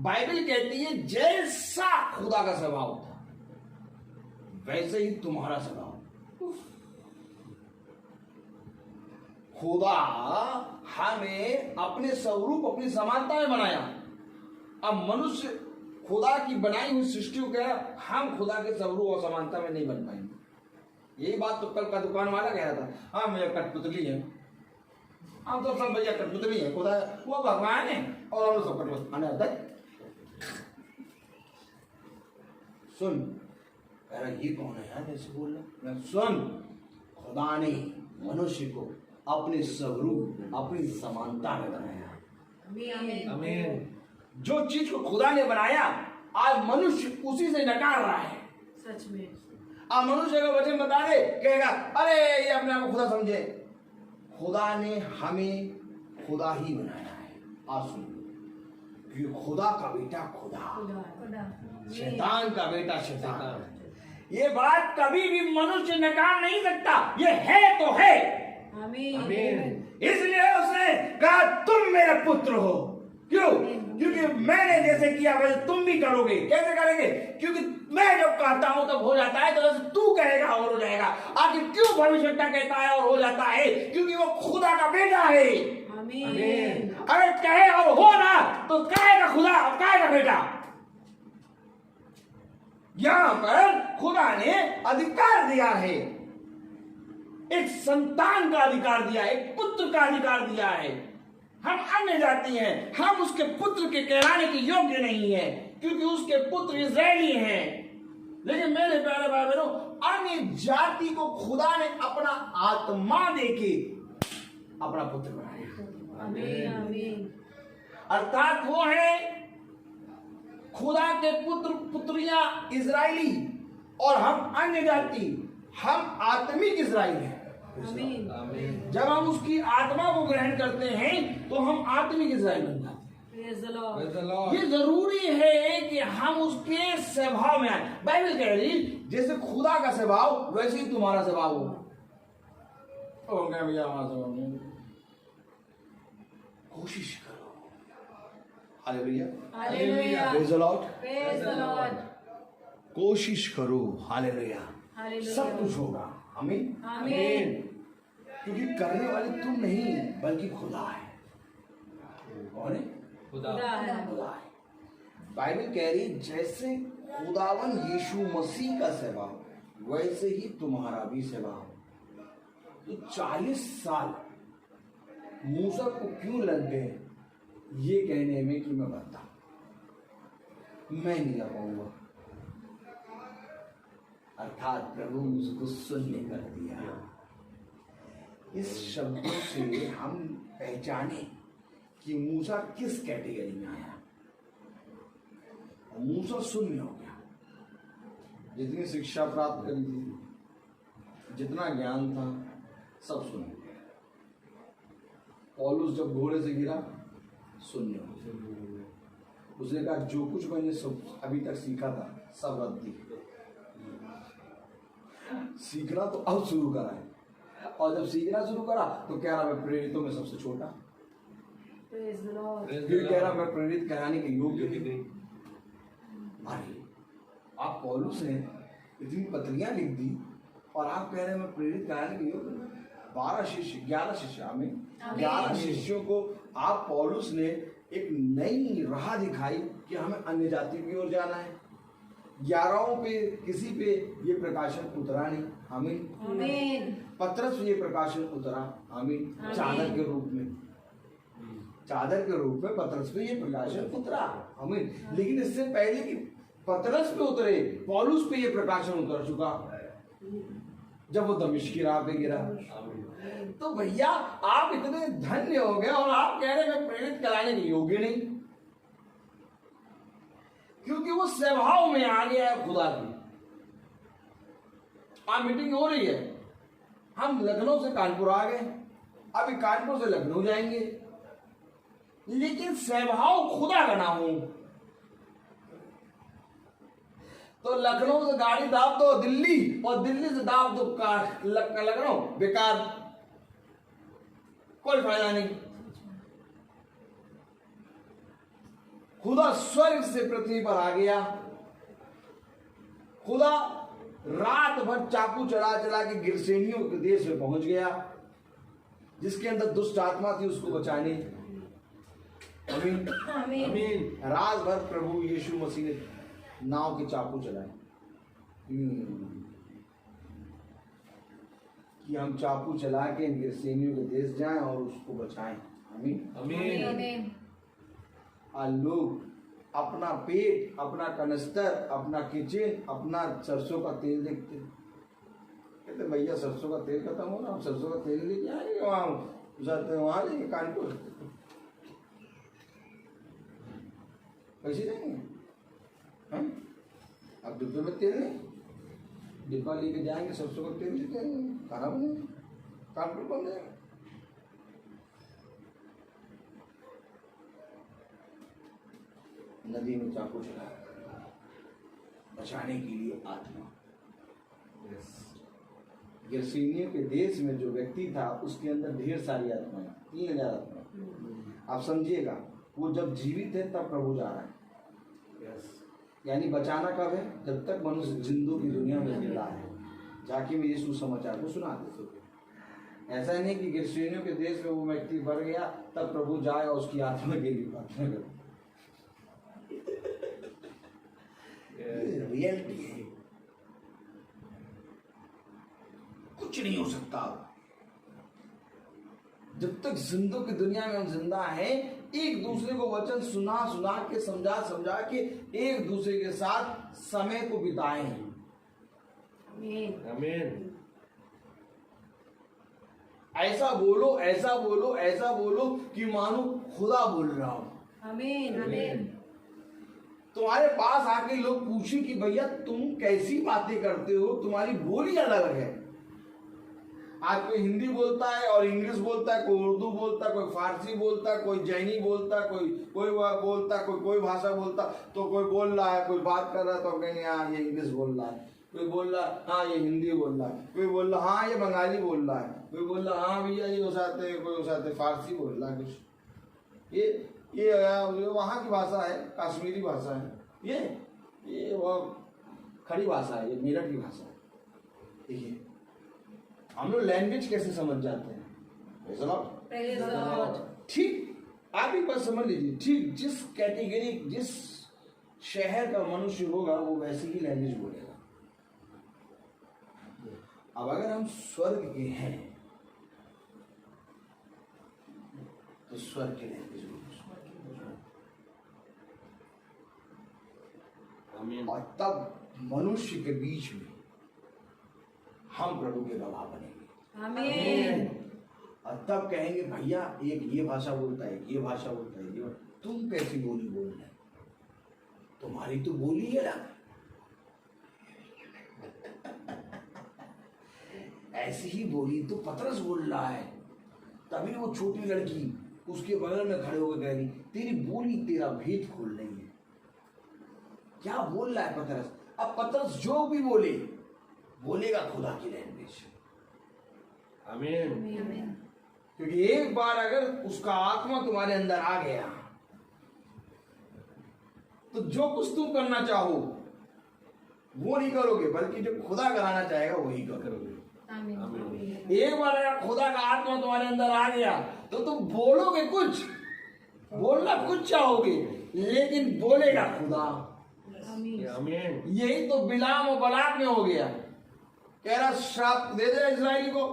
बाइबल कहती है जैसा खुदा का स्वभाव था वैसे ही तुम्हारा स्वभाव। खुदा हमें अपने स्वरूप अपनी समानता में बनाया। अब मनुष्य खुदा की बनाई हुई सृष्टि को कह रहा हम खुदा के स्वरूप और समानता में नहीं बन पाएंगे। यही बात तो कल का दुकान वाला कह रहा था, हाँ भैया कठपुतली है, हम तो सब भैया कठपुतली है, खुदा वो भगवान है और हम सब कठपुतली आता है। सुन कह रहा ये कौन है यार जैसे बोल रहा, सुन खुदा ने मनुष्य को अपने स्वरूप अपनी समानता में बनाया। आमीन। जो चीज को खुदा ने बनाया आज मनुष्य उसी से नकार रहा है। सच में अब मनुष्य का वचन बता दे कहेगा अरे ये अपने आप को खुदा समझे। खुदा ने हमें खुदा ही बनाया है। आज सुन, क्योंकि खुदा का बेटा खुदा, शैतान का बेटा शैतान। ये बात कभी भी मनुष्य नकार नहीं सकता, ये है तो है। आमीन। इसलिए उसने कहा तुम मेरे पुत्र हो। क्यों? क्योंकि मैंने जैसे किया वैसे तुम भी करोगे। कैसे करेंगे? क्योंकि मैं जब कहता हूं तब हो जाता है, तो वैसे तू कहेगा और हो जाएगा। आखिर क्यों भविष्यवक्ता कहता है और हो जाता है? क्योंकि वो खुदा का बेटा है। आमीन। अरे कहे और हो ना तो कहेगा खुदा और कहेगा बेटा। यहां पर खुदा ने अधिकार दिया है, एक संतान का अधिकार दिया है, एक पुत्र का अधिकार दिया है। हम अन्य जाति हैं, हम उसके पुत्र के कहलाने के योग्य नहीं है क्योंकि उसके पुत्र इजरायली हैं। लेकिन मेरे प्यारे भाई बहनों, अन्य जाति को खुदा ने अपना आत्मा देके अपना पुत्र बनाया। आमीन। आमीन। अर्थात वो है खुदा के पुत्र पुत्रियां इजरायली और हम अन्य जाति, हम आत्मिक इजराइल हैं। आमीन। जब हम उसकी आत्मा को ग्रहण करते हैं तो हम आत्मिक इजराइल बन जाते हैं। ये जरूरी है कि हम उसके स्वभाव में आए। बाइबल कह रही जैसे खुदा का स्वभाव वैसे ही तुम्हारा स्वभाव हो। भैया हमारा स्वभाव नहीं, कोशिश करो। Hallelujah, hallelujah. Praise the Lord, praise the Lord. कोशिश करो। Hallelujah, hallelujah. सब कुछ होगा। आमीन। आमीन। क्योंकि करने वाले तुम नहीं बल्कि खुदा है। कौन है? खुदा है। खुदा है। बाइबल कह रही जैसे खुदावन यीशु मसीह का स्वभाव वैसे ही तुम्हारा भी स्वभाव। तो 40 साल मूसा को क्यों लग गए ये कहने में कि मैं बनता, मैं नहीं आ पाऊंगा। अर्थात प्रभु मुझको शून्य कर दिया। इस शब्दों से हम पहचाने कि मूसा किस कैटेगरी में आया। मूसा शून्य हो गया। जितनी शिक्षा प्राप्त करी थी, जितना ज्ञान था, सब शून्य हो गया। पौलुस जब घोड़े से गिरा शून्य हो गया। उसने कहा जो कुछ मैंने सब अभी तक सीखा था सब रद्दी। सीखना तो अब शुरू करा है, और जब सीखना शुरू करा तो कह रहा मैं प्रेरितों में सबसे छोटा। फिर कह रहा मैं प्रेरित कहलाने के योग्य नहीं। अरे आप पौलुस ने इतनी पत्रियां लिख दी और आप कह रहे हैं मैं प्रेरित कहलाने के योग्य। 12 शिष्य 11 शिष्य में 11 शिष्यों को आप पौलुस ने एक नई राह दिखाई कि हमें अन्य जाति की ओर जाना है। 11 पे किसी पे ये प्रकाशन उतरा नहीं। आमीन। पत्रस पे ये प्रकाशन उतरा। आमीन। चादर के रूप में, चादर के रूप में पत्रस पे ये प्रकाशन उतरा। आमीन। लेकिन इससे पहले कि पत्रस पे उतरे पौलुस पे ये प्रकाशन उतर चुका जब वो दमिश्क की राह पे गिरा। तो भैया आप इतने धन्य हो गए और आप कह रहे हैं प्रेरित कराने के योग्य नहीं, क्योंकि वो स्वभाव में आ गया है खुदा की। आज मीटिंग हो रही है, हम लखनऊ से कानपुर आ गए, अभी कानपुर से लखनऊ जाएंगे, लेकिन स्वभाव खुदा का ना हो तो लखनऊ से गाड़ी दाब दो दिल्ली और दिल्ली से दाब दो लखनऊ, बेकार, कोई फायदा नहीं। खुदा स्वर्ग से पृथ्वी पर आ गया, खुदा रात भर चाकू चला चला के गिरसेनियों के देश में पहुंच गया, जिसके अंदर दुष्ट आत्मा थी उसको बचाने। आमीन आमीन। रात भर प्रभु यीशु मसीह ने नाव के चाकू चलाए कि हम चाकू चला के इन गिरसेनियों के देश जाएं और उसको बचाएं। आमीन आमीन। और लोग अपना पेट, अपना कनस्तर, अपना किचन, अपना सरसों का तेल देखते, कहते भैया सरसों का तेल खत्म हो रहा, हम सरसों का तेल लेके आएंगे, वहां जाएंगे कानपुर, कैसे जाएंगे हम? अब डिब्बे में तेल नहीं, डिब्बा लेके जाएंगे, सरसों का तेल लेके आएंगे, खाना बनेगा, कानपुर बन जाएगा। नदी में चाकू चलाया बचाने के लिए आत्मा। गिरसेनियों के देश में जो व्यक्ति था उसके अंदर ढेर सारी आत्माएं, 3000 आत्माएं। आप समझिएगा, वो जब जीवित है तब प्रभु जा रहा है। यानी बचाना कब है? जब तक मनुष्य जिंदों की दुनिया में जिंदा है। जाके मैं यीशु समाचार को सुना देते। ऐसा नहीं कि गिरसेनियों के देश में वो व्यक्ति मर गया तब प्रभु जाए और उसकी आत्मा के लिए प्रार्थना करे। रियलिटी है, कुछ नहीं हो सकता। जब तक जिंदों की दुनिया में हम जिंदा हैं, एक दूसरे को वचन सुना सुना के, समझा समझा के एक दूसरे के साथ समय को बिताएं। आमीन। ऐसा बोलो, ऐसा बोलो, ऐसा बोलो कि मानो खुदा बोल रहा हो। आमीन आमीन। तुम्हारे पास आके लोग पूछे कि भैया तुम कैसी बातें करते हो, तुम्हारी बोली अलग है। आज कोई हिंदी बोलता है और इंग्लिश बोलता है, कोई उर्दू बोलता है, कोई फारसी बोलता है, कोई जैनी बोलता है, कोई बोलता है, कोई भाषा बोलता, तो कोई बोल रहा है, कोई बात कर रहा है तो कहेंगे हाँ ये इंग्लिश बोल रहा है, कोई बोल रहा है हाँ ये हिंदी बोल रहा है, कोई बोल रहा हाँ ये बंगाली बोल रहा है, कोई बोल रहा हाँ भैया ये उसाते, कोई उसाते फारसी बोल रहा है कुछ। ये वहाँ की भाषा है, कश्मीरी भाषा है, ये वो खड़ी भाषा है, ये मेरठ की भाषा है। देखिए हम लोग लैंग्वेज कैसे समझ जाते हैं, ठीक आप एक बात समझ लीजिए, ठीक जिस कैटेगरी, जिस शहर का मनुष्य होगा वो वैसी ही लैंग्वेज बोलेगा। अब अगर हम स्वर्ग के हैं तो स्वर्ग की लैंग्वेज बोलेंगे। और तब मनुष्य के बीच में हम प्रभु के गवाह बनेंगे। आमीन। और तब कहेंगे भैया एक ये भाषा बोलता है, ये भाषा बोलता है, ये तुम कैसी बोली बोल रहे, तुम्हारी तो बोली है ना। ऐसी ही बोली तो पतरस बोल रहा है। तभी वो छोटी लड़की उसके बगल में खड़े होकर कह रही तेरी बोली तेरा भेद खोल रही है। क्या बोल रहा है पतरस? अब पतरस जो भी बोले बोलेगा खुदा की लैंग्वेज। आमीन। क्योंकि एक बार अगर उसका आत्मा तुम्हारे अंदर आ गया तो जो कुछ तुम करना चाहो वो नहीं करोगे, बल्कि जो खुदा कराना चाहेगा वही करोगे। आमीन। एक बार अगर खुदा का आत्मा तुम्हारे अंदर आ गया तो तुम बोलोगे कुछ, बोलना कुछ चाहोगे, लेकिन बोलेगा खुदा। आमीन। यही तो बिलाम और बलाक में हो गया। कह रहा श्राप दे दे इजराइली को,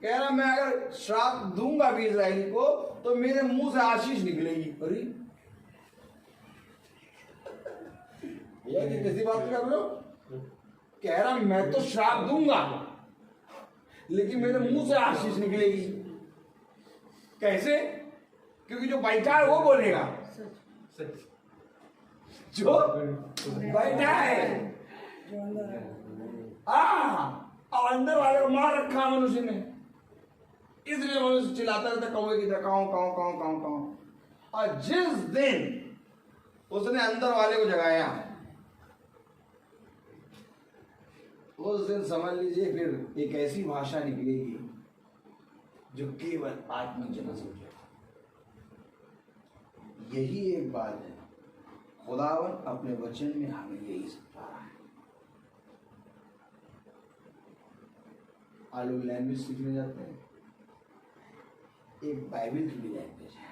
कह रहा मैं अगर श्राप दूंगा भी इजराइली को तो मेरे मुंह से आशीष निकलेगी। अरे भैया कि किसी बात कर लो, कह रहा मैं तो श्राप दूंगा लेकिन मेरे मुंह से आशीष निकलेगी। कैसे? क्योंकि जो बैठा है वो बोलेगा, जो बैठा है और अंदर वाले को मार रखा मनुष्य ने, इसलिए मनुष्य चिल्लाता रहता कौवे की तरह काऊ काऊ काऊ काऊ काऊ। और जिस दिन उसने अंदर वाले को जगाया, उस दिन समझ लीजिए फिर एक ऐसी भाषा निकलेगी जो केवल आत्मजन समझे। यही एक बात है, खुदावन अपने वचन में हमें यही समझा रहा है। आलू लैंग्वेज सीखने जाते हैं, एक बाइबल की भी लैंग्वेज है,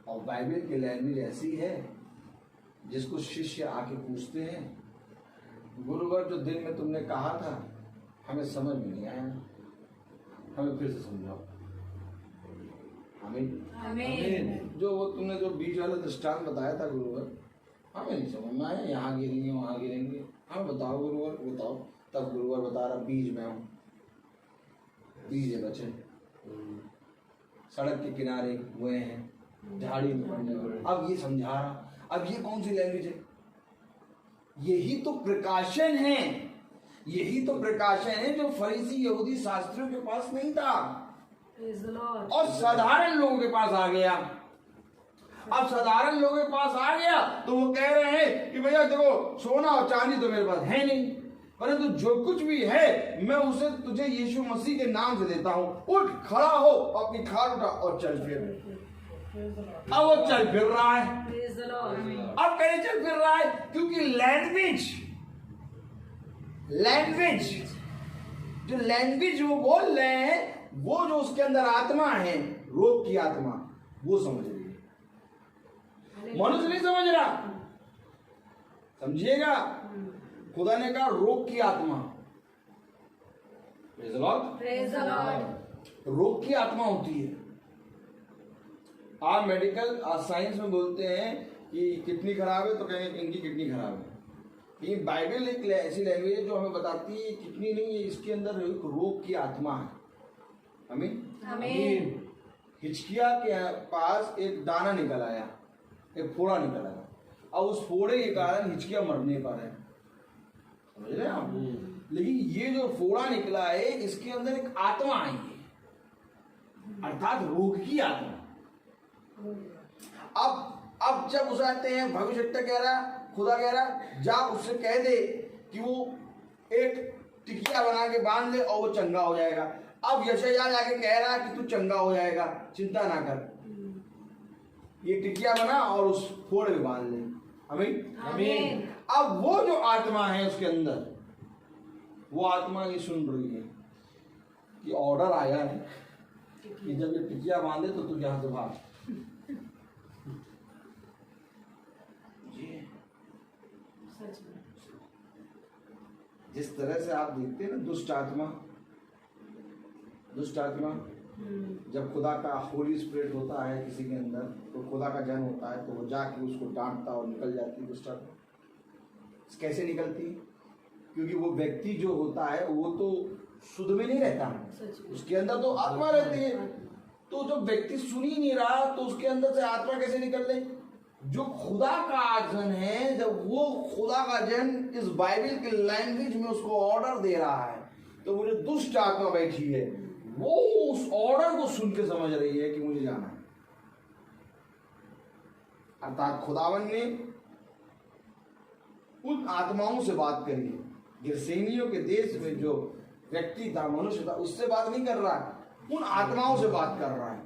और बाइबल की लैंग्वेज ऐसी है जिसको शिष्य आके पूछते हैं, गुरुवर जो दिन में तुमने कहा था हमें समझ में नहीं आया, हमें फिर से समझाओ। हमें जो वो तुमने जो बीच वाला दृष्टांत बताया था गुरुवर, हमें नहीं समझ में आया, यहाँ गिरेंगे वहाँ गिरेंगे, हमें बताओ गुरुवर, बताओ। तब गुरुवर बता रहा बीज में हूँ, बीज है बच्चे, सड़क के किनारे हुए हैं, झाड़ी में पड़ने वाले। अब ये समझा रहा, अब ये कौन सी लैंग्वेज है? यही तो प्रकाशन है, यही तो प्रकाशन है जो फरीसी यहूदी शास्त्रियों के पास नहीं था और साधारण लोगों के पास आ गया। अब साधारण लोगों के पास आ गया तो वो कह रहे हैं कि भैया देखो सोना और चांदी तो मेरे पास है नहीं, परंतु जो कुछ भी है मैं उसे तुझे यीशु मसीह के नाम से देता हूँ, उठ खड़ा हो, अपनी खाट उठा और चल फिर। अब वो चल फिर रहा है, अब कैसे चल फिर रहा है? क्योंकि जो लैंग्वेज वो बोल रहे हैं, वो जो उसके अंदर आत्मा है, रोग की आत्मा, वो समझ रही है, मनुष्य नहीं समझ रहा। समझिएगा, खुदा ने कहा रोग की आत्मा, रोग की आत्मा होती है। आप मेडिकल साइंस में बोलते हैं कि किडनी खराब है तो कहेंगे इनकी किडनी खराब है। ये बाइबल एक ऐसी लैंग्वेज है जो हमें बताती है किडनी नहीं है, इसके अंदर एक रोग की आत्मा है। आमीन। हिचकिया के पास एक दाना निकल आया, एक फोड़ा निकल आया, और उस फोड़े के कारण हिचकिया मरने पर है, समझ रहे हैं आप? लेकिन ये जो फोड़ा निकला है इसके अंदर एक आत्मा आई है, अर्थात रोग की आत्मा। अब जब उसे आते हैं, भविष्यवक्ता कह रहा, खुदा कह रहा जा उससे कह दे कि वो एक टिकिया बना के बांध ले और वो चंगा हो जाएगा। अब यशायाह जाके कह रहा है कि तू चंगा हो जाएगा, चिंता ना कर, ये टिकिया बना और उस फोड़े में बांध ले। आमीन। अब वो जो आत्मा है उसके अंदर, वो आत्मा ये सुन रही है कि ऑर्डर आया है कि जब ये टिकिया बांधे तो तू यहां से भाग। जिस तरह से आप देखते हैं ना, दुष्ट आत्मा जब खुदा का होली स्पिरिट होता है किसी के अंदर, तो खुदा का जन्म होता है, तो वो जाके उसको डांटता और निकल जाती है दुष्ट आत्मा। कैसे निकलती? क्योंकि वो व्यक्ति जो होता है वो तो शुद्ध में नहीं रहता, उसके अंदर तो आत्मा रहती है। तो जब व्यक्ति सुन ही नहीं रहा तो उसके अंदर से आत्मा कैसे निकल रही? जो खुदा का जन है, जब वो खुदा का जन इस बाइबल के लैंग्वेज में उसको ऑर्डर दे रहा है, तो वो जो दुष्ट आत्मा बैठी है वो उस ऑर्डर को सुन के समझ रही है कि मुझे जाना है। अर्थात खुदावन ने उन आत्माओं से बात करी, गिरसेनियों के देश में जो व्यक्ति था, मनुष्य था, उससे बात नहीं कर रहा है, उन आत्माओं से बात कर रहा है।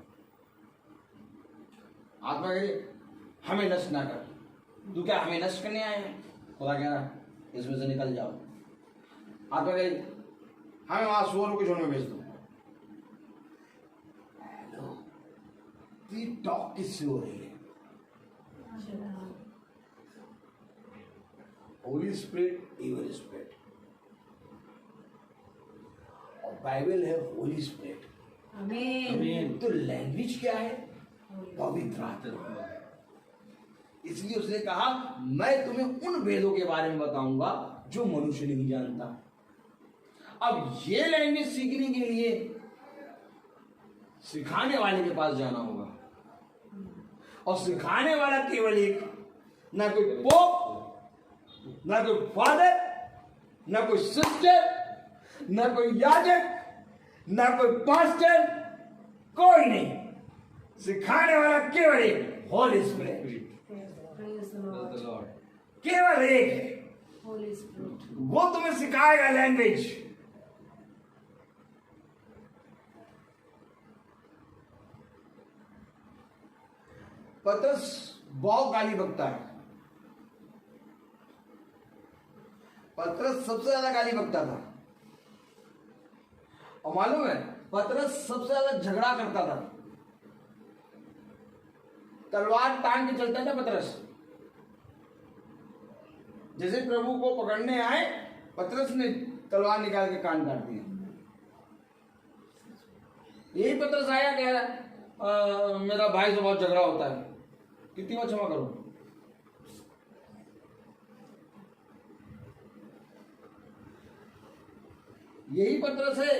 आत्मा कह रही हमें नष्ट ना कर, तू क्या हमें नष्ट करने आए हैं? खुदा कह रहा इसमें से निकल जाओ। आत्मा कह रही हमें वहां सुअरों के झुंड में भेज दो। टॉक किससे हो रही है? होली स्पिरिट, इविल स्पिरिट, और बाइबल है होली स्पिरिट। आमीन। तो लैंग्वेज क्या है? पवित्र आत्मा। इसलिए उसने कहा मैं तुम्हें उन वेदों के बारे में बताऊंगा जो मनुष्य नहीं जानता। अब ये लैंग्वेज सीखने के लिए सिखाने वाले के पास जाना होगा, और सिखाने वाला केवल एक, ना कोई पोप ना कोई फादर, ना कोई सिस्टर, ना कोई याजक, ना कोई पास्टर, कोई नहीं। सिखाने वाला केवल एक, Holi spirit, Praise the Lord. Praise the Lord. केवल एक है। Holy Spirit. वो तुम्हें सिखाएगा लैंग्वेज। पतरस बहुत गाली बकता है। पतरस सबसे ज्यादा गाली बकता था। और मालूम है, पतरस सबसे ज्यादा झगड़ा करता था। तलवार टांग के चलता था पतरस। जैसे प्रभु को पकड़ने आए, पतरस ने तलवार निकाल के कान काट दिया। यही पतरस आया, कह रहा मेरा भाई से बहुत झगड़ा होता है, कितनी बार क्षमा करूं। यही पतरस है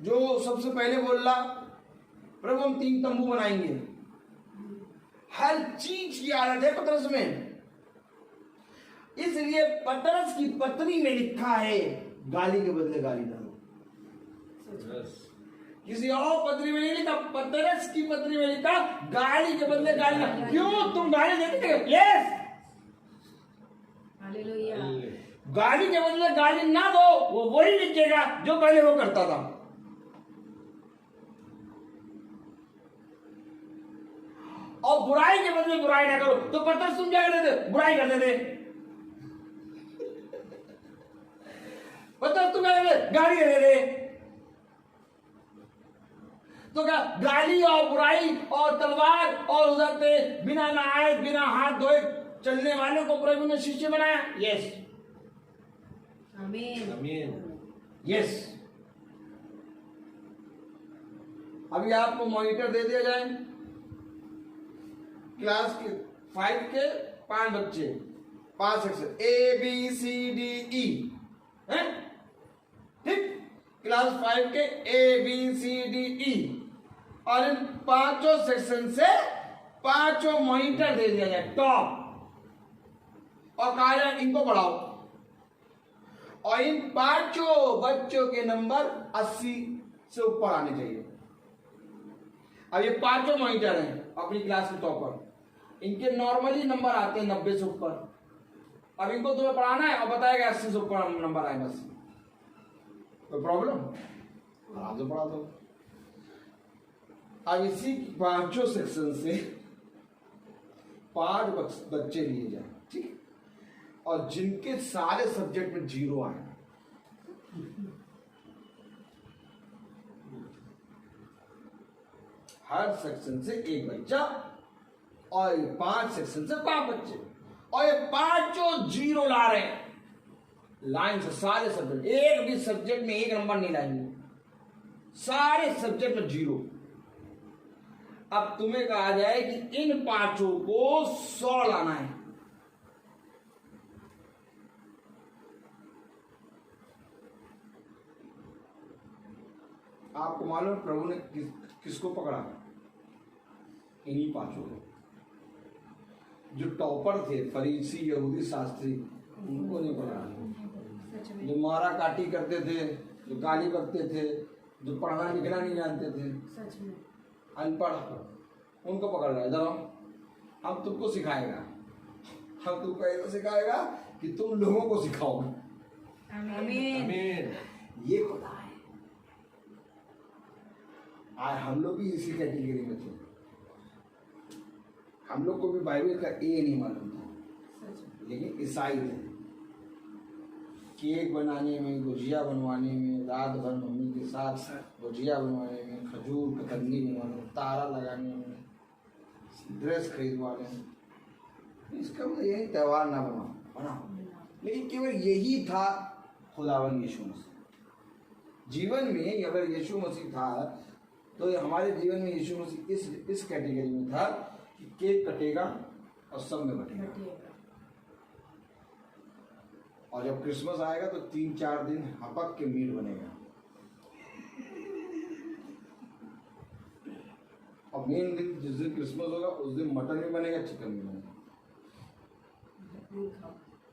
जो सबसे पहले बोल रहा, प्रभु हम 3 तंबू बनाएंगे। हर चीज की आदत है पतरस में। इसलिए पतरस की पत्री में लिखा है, गाली के बदले गाली ना दो। Yes. किसी और पत्री में नहीं लिखा, पतरस की पत्री में लिखा, गाली के बदले गाली ना। क्यों तुम गाली देते थे? Yes, Hallelujah. गाली के बदले गाली ना दो। वो वही लिखेगा जो पहले वो करता था। और बुराई के बदले बुराई ना करो। तो पतरस तुम क्या करते थे? बुराई करते थे। पतरस तुम क्या करते थे? गाली देते थे। तो क्या गाली और बुराई और तलवार और उधर पे बिना नहाए बिना हाथ धोए चलने वालों को प्रभु ने शिष्य बनाया? Yes, Amen. Amen. यस। अभी आपको मॉनिटर दे दिया जाए, क्लास के 5 के 5 बच्चे, 5 सेक्शन, ABCDE है, ठीक। क्लास 5 के ABCDE, और इन 5 सेक्शन से 5 मॉनिटर दे दिया जाए टॉप, और कहा जाए इनको पढ़ाओ। और इन 5 बच्चों के नंबर 80 से ऊपर आने चाहिए। अब ये 5 मॉनिटर हैं अपनी क्लास के टॉपर, इनके नॉर्मली नंबर आते हैं 90 से ऊपर। अब इनको तुम्हें पढ़ाना है और बताएगा 80 से ऊपर नंबर आए, बस। कोई प्रॉब्लम? पढ़ा दो, पढ़ा दो। अब इसी 5 सेक्शन से 5 बच्चे लिए जाए, ठीक है, और जिनके सारे सब्जेक्ट में 0 आए। हर सेक्शन से 1 बच्चा, और 5 सेक्शन से 5 बच्चे, और ये 5 0 ला रहे हैं लाइन से। सारे सब्जेक्ट, एक भी सब्जेक्ट में 1 नंबर नहीं लाएंगे, सारे सब्जेक्ट में 0। अब तुम्हें कहा जाए कि इन 5 को 100 लाना है। आपको मालूम है प्रभु ने किसको पकड़ा? इन्हीं 5 को। जो टॉपर थे, फरीसी यहूदी शास्त्री, उनको नहीं पकड़ा। जो मारा काटी करते थे, जो गाली बकते थे, जो पढ़ना लिखना नहीं जानते थे, अनपढ़, उनको पकड़ रहा है। जब हम तुमको सिखाएगा, हम तुमको ऐसा सिखाएगा कि तुम लोगों को सिखाओगे। Amen. ये खुदा है। आज हम लोग भी इसी कैटेगरी में थे। हम लोग को भी बाइबल का ए नहीं मालूम था, लेकिन ईसाई थे। केक बनाने में, गुजिया बनवाने में, रात भर मम्मी के साथ गुजिया बनवाने में, खजूर कतरनी बनवाने में, तारा लगाने में, ड्रेस खरीदवाने में। इसका मतलब यही त्यौहार ना बनाओ, लेकिन केवल यही था खुदावन यीशु मसीह। जीवन में अगर यीशु मसीह था तो हमारे जीवन में यीशु मसीह इस कैटेगरी में था कि केक कटेगा और सब में बटेगा। और जब क्रिसमस आएगा तो 3-4 दिन हपक के मीट बनेगा। और मेन दिन जिस दिन क्रिसमस होगा उस दिन मटन भी बनेगा, चिकन भी बनेगा।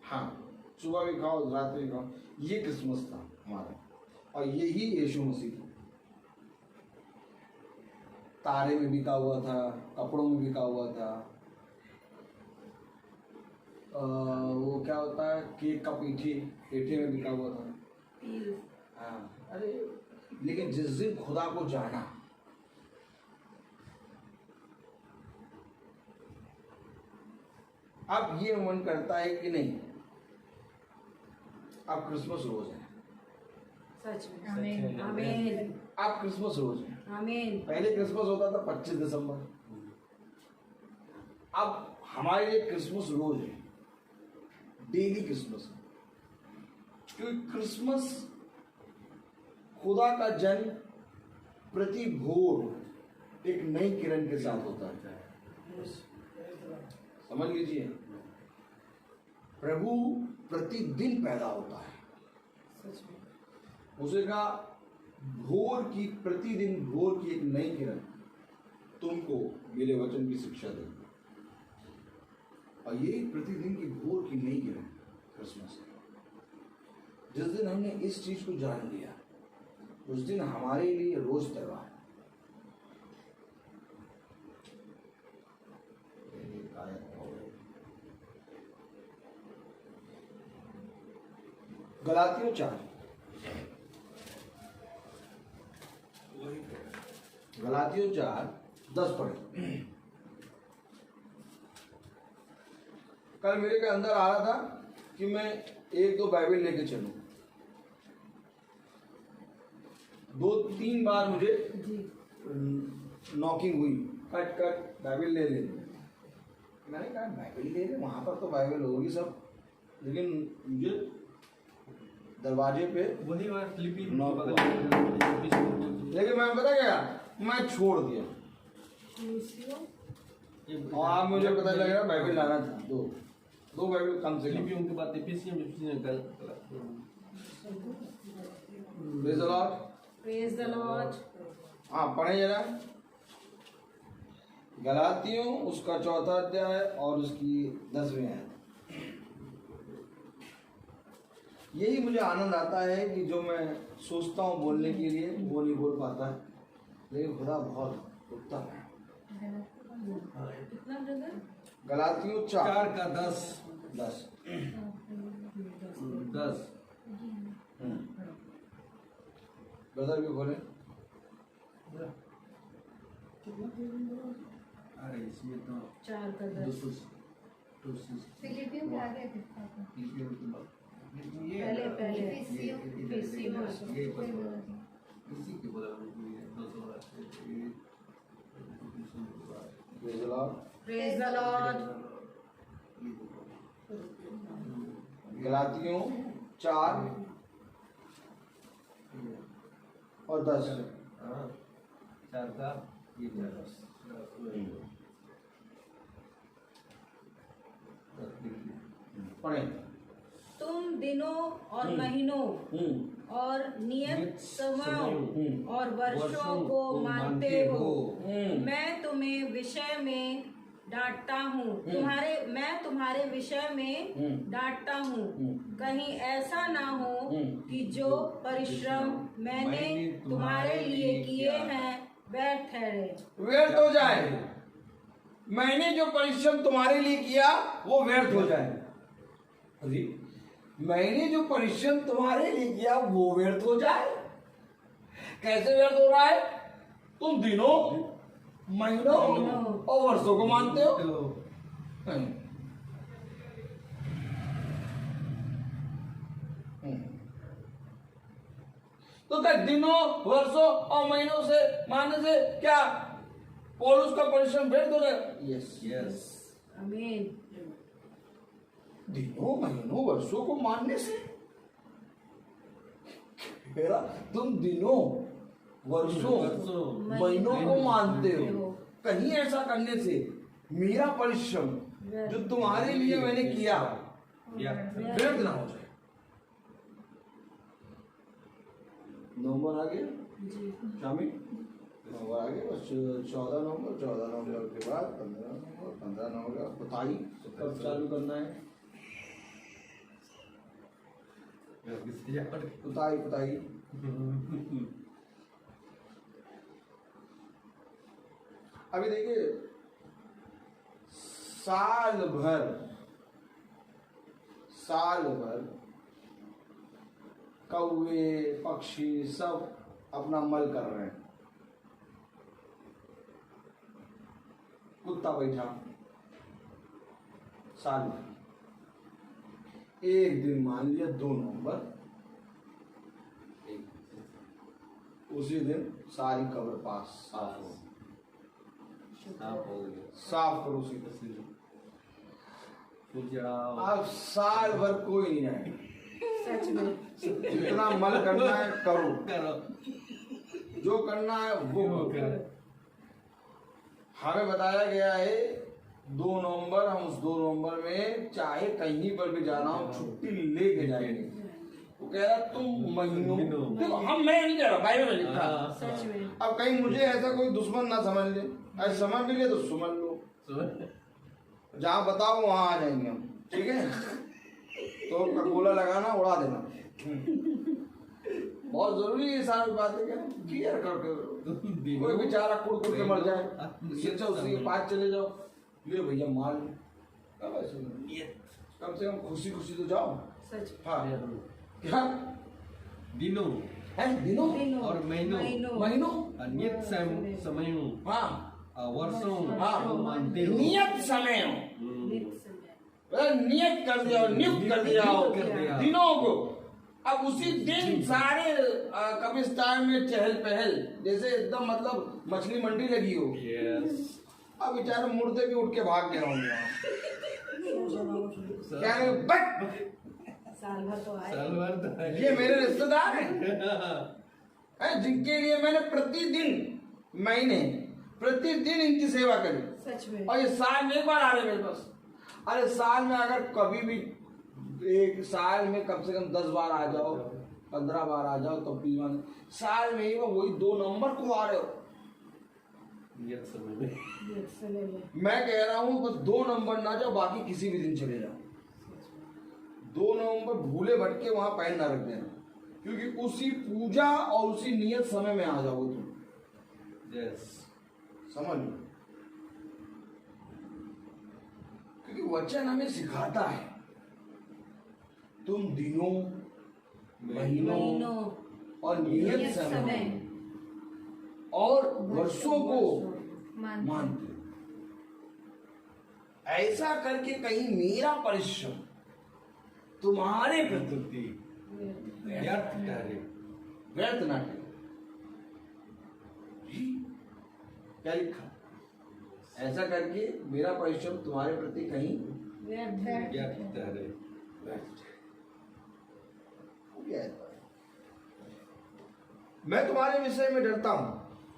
हाँ, सुबह भी खाओ रात में भी खाओ। ये क्रिसमस था हमारा, और यही यीशु मसीह था। तारे में बिका हुआ था, कपड़ों में बिका हुआ था, वो क्या होता है, केक का पेठे में बिका हुआ था। हाँ, अरे लेकिन जिस दिन खुदा को जाना, अब ये मन करता है कि नहीं अब क्रिसमस रोज है। सच में आमीन आमीन अब क्रिसमस रोज है। आमीन। पहले क्रिसमस होता था 25 दिसंबर, अब हमारे लिए क्रिसमस रोज है, डेली क्रिसमस है। क्योंकि क्रिसमस खुदा का जन्म प्रति भोर एक नई किरण के साथ होता है। समझ लीजिए, प्रभु प्रतिदिन पैदा होता है। उसे कहा प्रतिदिन भोर की एक नई किरण तुमको मेरे वचन की शिक्षा देगी। और ये प्रतिदिन की भोर की नई किरण क्रिसमस है। जिस दिन हमने इस चीज को जान लिया, उस दिन हमारे लिए रोज त्योहार है। गलातियों 4 10 पढ़े। कल मेरे के अंदर आ रहा था कि मैं 1-2 बाइबल लेके चलूं। 2-3 बार मुझे नॉकिंग हुई, कट बाइबल ले ले। मैंने कहा बाइबल ले ले, वहां पर तो बाइबल होगी सब, लेकिन मुझे दरवाजे पे वही नॉक हुआ। लेकिन मैं पता क्या, मैं छोड़ दिया। और आप मुझे पता लग रहा बाइबल लाना था, दो बाइबल कम से कम। उनके बाद प्रेज द लॉर्ड। हाँ, पढ़े जरा गलातियों उसका 4था अध्याय और उसकी 10वीं आयत। यही मुझे आनंद आता है कि जो मैं सोचता हूँ बोलने के लिए वो नहीं बोल पाता है, लेकिन खुदा बहुत उत्तम है। गलातियों 4 का 10 ब्रदर भी बोले। अरे इसमें तो 4 का 10 फिलिपियों के आगे प्रेज द लॉर्ड। गलातियों 4 और 10। 4 का पढ़े। तुम दिनों और महीनों और नियत समयों और वर्षों को मानते हो। मैं तुम्हें विषय में डांटता हूँ, मैं तुम्हारे विषय में डांटता हूँ, कहीं ऐसा ना हो कि जो परिश्रम मैंने तुम्हारे लिए किए हैं व्यर्थ ठहरे। व्यर्थ हो जाए। मैंने जो परिश्रम तुम्हारे लिए किया वो व्यर्थ हो जाए। अरे मैंने जो परिश्रम तुम्हारे लिए किया वो व्यर्थ हो जाए। कैसे व्यर्थ हो रहा है? तुम दिनों, महीनों और वर्षों को मानते हो। तो क्या दिनों, वर्षों और महीनों से मानने से क्या पौलुस का परिश्रम व्यर्थ हो जाएगा? यस आमीन। दिनों, महीनों, वर्षों को मानने से तुम दिनों, वर्षों, महीनों को मानते हो। कहीं ऐसा करने से मेरा परिश्रम जो तुम्हारे लिए मैंने किया व्यर्थ ना हो जाए। नवंबर आ गया शामी, नवंबर आ गया। बस 14 नवंबर के बाद 15 नवंबर 15 नवंबर बताइए कब चालू करना है। कुताई कुताई। अभी देखिए साल भर कौवे पक्षी सब अपना मल कर रहे हैं, कुत्ता बैठा साल भर। एक दिन मान लिया 2 नवंबर, उसी दिन सारी कब्र पास साफ करो उसी तस्वीर। अब साल भर कोई नहीं आए, सच में जितना मल करना है करो, जो करना है वो करो। हमें बताया गया है 2 नवंबर, हम उस 2 नवंबर में चाहे कहीं पर भी जाना हो छुट्टी लेके जाएंगे। वो कह रहा तुम महीनों, देखो हम, मैं नहीं कह रहा, बाइबल में लिखा। सच में अब कहीं मुझे ऐसा कोई दुश्मन ना समझ ले, ऐसे समझ मिले तो समझ लो, जहाँ बताओ वहां आ जाएंगे हम, ठीक है। तो का गोला लगाना, उड़ा देना, बहुत जरूरी है सारी बातें क्या क्लियर करके। कोई बेचारा कुड़ के मर जाए, अच्छा उसके पास चले जाओ, ले भैया मार लो, कम से कम खुशी खुशी तो जाओ। सच हाँ क्या दिनों है, दिनों और महीनों महीनों नियत समयों हाँ वर्षों हाँ मानते हो। नियत समय नियत कर दिया, नियुक्त कर दिया दिनों को। अब उसी दिन सारे कब्रिस्तान में चहल पहल, जैसे एकदम मतलब मछली मंडी लगी हो। अब बेचारे मुर्दे भी उठ के भाग गए होंगे क्या बट साल भर तो आए। ये मेरे रिश्तेदार हैं जिनके लिए मैंने प्रतिदिन इनकी सेवा करी। सच में और ये साल में एक बार आ रहे मेरे पास। अरे साल में अगर कभी भी एक साल में कम से कम 10 बार आ जाओ, 15 बार आ जाओ, तब भी साल में ही वही 2 नवंबर को आ रहे हो। नियत समय में मैं कह रहा हूँ बस 2 नवंबर ना जाओ, बाकी किसी भी दिन चले जाओ। 2 नवंबर भूले भटके वहां पैर ना रख देना, क्योंकि उसी पूजा और उसी नियत समय में आ जाओगे तुम। यस समझ लो, क्योंकि वचन हमें सिखाता है तुम दिनों महीनों और नियत समय और वर्षों को मानते हो। ऐसा करके कहीं मेरा परिश्रम तुम्हारे प्रति व्यर्थ ना ठहरे। क्या लिखा? ऐसा करके मेरा परिश्रम तुम्हारे प्रति कहीं मैं तुम्हारे विषय में डरता हूं,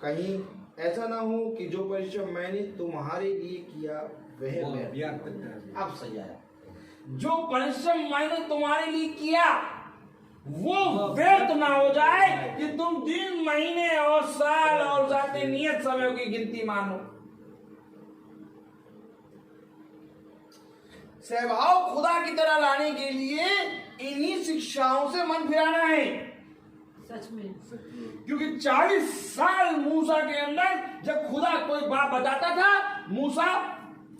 कहीं ऐसा ना हो कि जो परिश्रम मैंने तुम्हारे लिए किया वह व्यर्थ। अब सही आया, जो परिश्रम मैंने तुम्हारे लिए किया वो व्यर्थ ना हो जाए कि तुम दिन महीने और साल और जाते नियत समय की गिनती मानो। स्वभाव खुदा की तरह लाने के लिए इन्हीं शिक्षाओं से मन फिराना है। सच में क्योंकि 40 साल मूसा के अंदर जब खुदा कोई बात बताता था, मूसा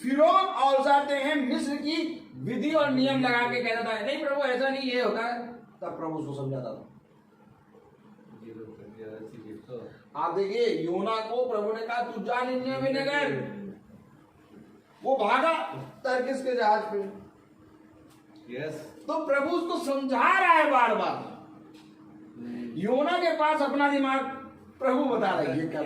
फिरौन और जाते हैं मिस्र की विधि और नियम लगा के कहता था नहीं प्रभु ऐसा नहीं ये होता है, तब प्रभु उसको समझाता था। आप देखिए योना को प्रभु ने कहा तू जा निन्यानवे नगर, वो भागा तर्किस के जहाज पे। यस तो प्रभु उसको समझा रहा है बार बार। योना के पास अपना दिमाग प्रभु बता रही है क्या।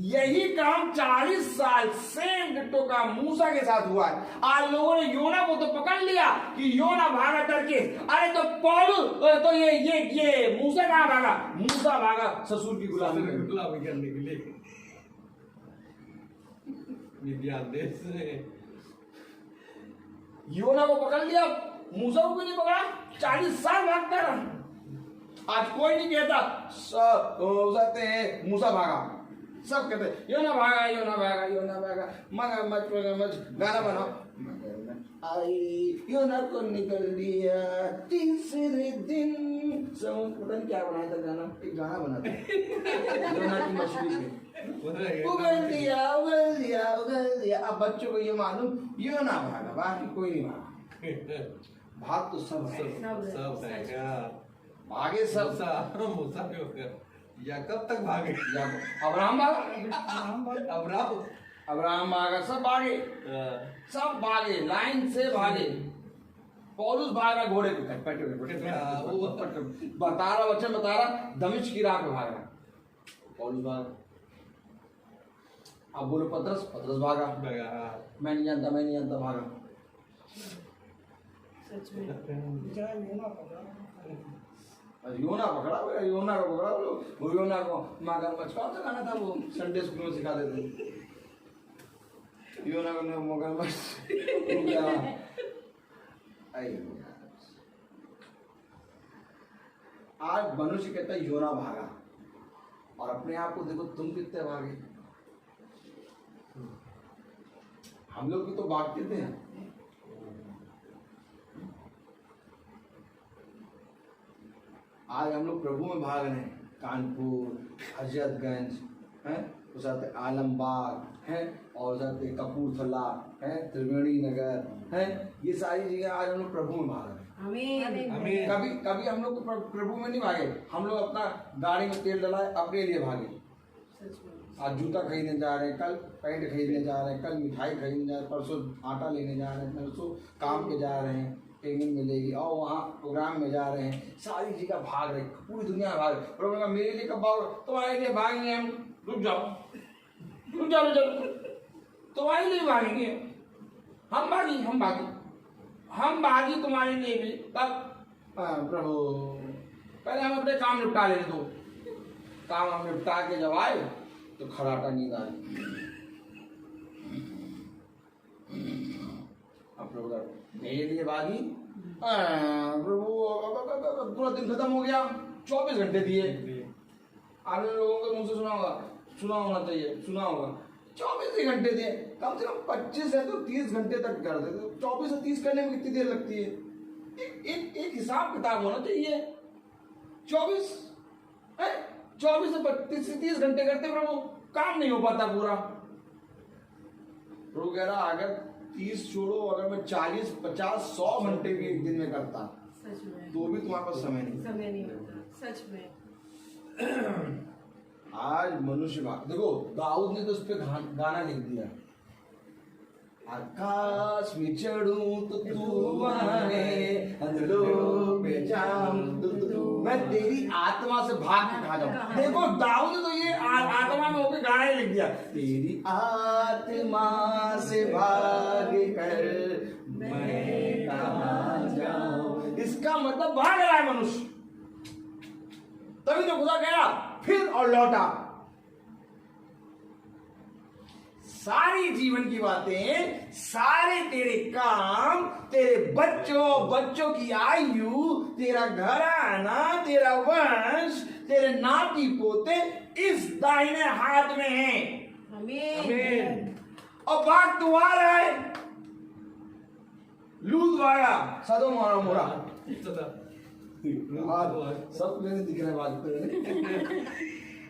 यही काम 40 साल सेम डिट्टो का मूसा के साथ हुआ है। आज लोगों ने योना को तो पकड़ लिया कि योना भागा करके, अरे तो पौलुस तो ये मूसा कहाँ भागा? मूसा भागा ससुर की गुलामी करने के लिए विज्ञान देश से। योना को पकड़ लिया, मूसा को नहीं पकड़ा। 40 साल भागता रहा। आज कोई नहीं कहता मूसा भागा, सब कहते योना भागा, योना भागा, योना भागा, मगरमच्छ गाना बनाओ। आई योना को निकल लिया तीसरे दिन। पता नहीं क्या बनाया था गाना, एक गाना बना था योना की मछली पे, उगल दिया उगल दिया उगल दिया। अब बच्चों को ये मालूम योना भागा, बाकी कोई नहीं भागा। भाग तो सब है, सब है भागे सब। मूसा भी होकर या कब तक भागे? अब्राहम भागा, अब्राहम भागा, सब भागे, सब भागे, लाइन से भागे। पौलुस भागा घोड़े पे, बता रहा बच्चा, बता रहा दमिश्क की राह पे भाग रहा पौलुस भागा। अब बोलो पतरस, पतरस भागा, मैं नहीं जानता, मैं नहीं जानता, भागा। सच में योना पकड़ा, योना को पकड़ा, वो योना को मगरमच्छ, कौन सा गाना था वो संडे स्कूल में सिखा देते, योना को मगरमच्छ। आज मनुष्य कहता है योना भागा, और अपने आप को देखो तुम कितने भागे। हम लोग भी तो भागते थे। आज हम लोग प्रभु में भाग रहे हैं। कानपुर, हजरतगंज है, उस आलमबाग है, और उस कपूरथला है, त्रिवेणी नगर है, ये सारी जगह आज हम लोग प्रभु में भाग रहे हैं। आमीन। कभी कभी हम लोग प्रभु में नहीं भागे, हम लोग अपना गाड़ी में तेल डलाए अपने लिए भागे। आज जूता खरीदने जा रहे हैं, कल पैंट खरीदने जा रहे हैं, कल मिठाई खरीदने जा रहे हैं, परसों आटा लेने जा रहे हैं, परसों काम पे जा रहे हैं, ट्रेनिंग मिलेगी, और वहाँ प्रोग्राम में जा रहे हैं, सारी जगह भाग रहे हैं, पूरी दुनिया भाग रही है। प्रभु ने मेरे लिए कब भाग, तुम्हारे लिए भागेंगे हम, रुक जाओ रुक जाओ रुक जाओ, तुम्हारे लिए भागेंगे हम, हम भागी तुम्हारे लिए भी। तब प्रभु पहले हम अपने काम निपटा ले, दो काम हम निपटा के जब आए तो खराटा नींद आई। अब प्रभु मेरे लिए भागी, प्रभु पूरा दिन खत्म हो गया, 24 घंटे दिए। आपने लोगों के मुंह से सुना होना चाहिए, सुना होगा 24 घंटे दिए, कम से कम 25 है तो 30 घंटे तक कर देते। 24 से 30 करने में कितनी देर लगती है? एक हिसाब किताब होना चाहिए। 24 से 30 घंटे करते प्रभु, काम नहीं हो पाता पूरा। प्रभु कह रहा अगर 30 छोड़ो, अगर मैं 40, 50, 100 घंटे भी एक दिन में करता तो भी तुम्हारे पास समय नहीं होता। सच में आज मनुष्य देखो, दाऊद ने तो उस पर गाना लिख दिया, आकाश में चढ़ूं तो तू वहां, अंधेरों पे जाऊं तो तू, मैं तेरी आत्मा से भाग के कहा जाऊं। देखो दाऊद ने तो ये आत्मा में होकर गाना ही लिख दिया, तेरी आत्मा से भाग कर मैं कहां जाऊं। इसका मतलब भाग रहा है मनुष्य, तभी तो खुदा गया फिर और लौटा। सारी जीवन की बातें, सारे तेरे काम, तेरे बच्चों की आयु, तेरा घराना, तेरा वंश, तेरे नाती पोते इस दाहिने हाथ में है। आमीन। और भाग तू आ रहा है, लूट वाला सदोम और मोरा सब मेरे दिख रहे बात।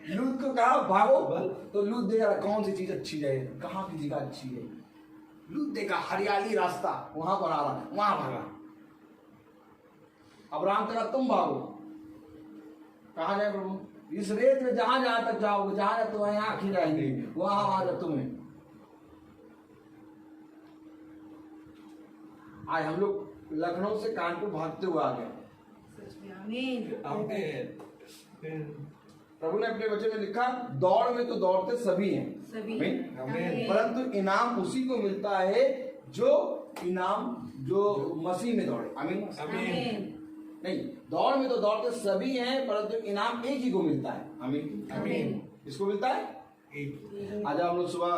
लूत को कहा भागो, तो लूत देखा कौन सी चीज अच्छी है, कहाँ की जगह अच्छी है। लूत देखा हरियाली रास्ता, वहां पर आ रहा, वहां भागा। अब्राहम कहा तुम भागो, कहा जाए प्रभु, इस रेत में जहां जहां तक जाओगे, जहां तुम्हारी आंखें जाएंगे वहां वहां तुम्हें। आज हम लोग लखनऊ से कानपुर भागते हुए आ गए। प्रभु ने अपने वचन में लिखा, दौड़ में तो दौड़ते सभी हैं, परंतु इनाम उसी को मिलता है जो मसीह में दौड़े। आमीन। नहीं, दौड़ में तो दौड़ते सभी हैं, परंतु इनाम एक ही को मिलता है। आमीन। इसको मिलता है आज हम लोग सुबह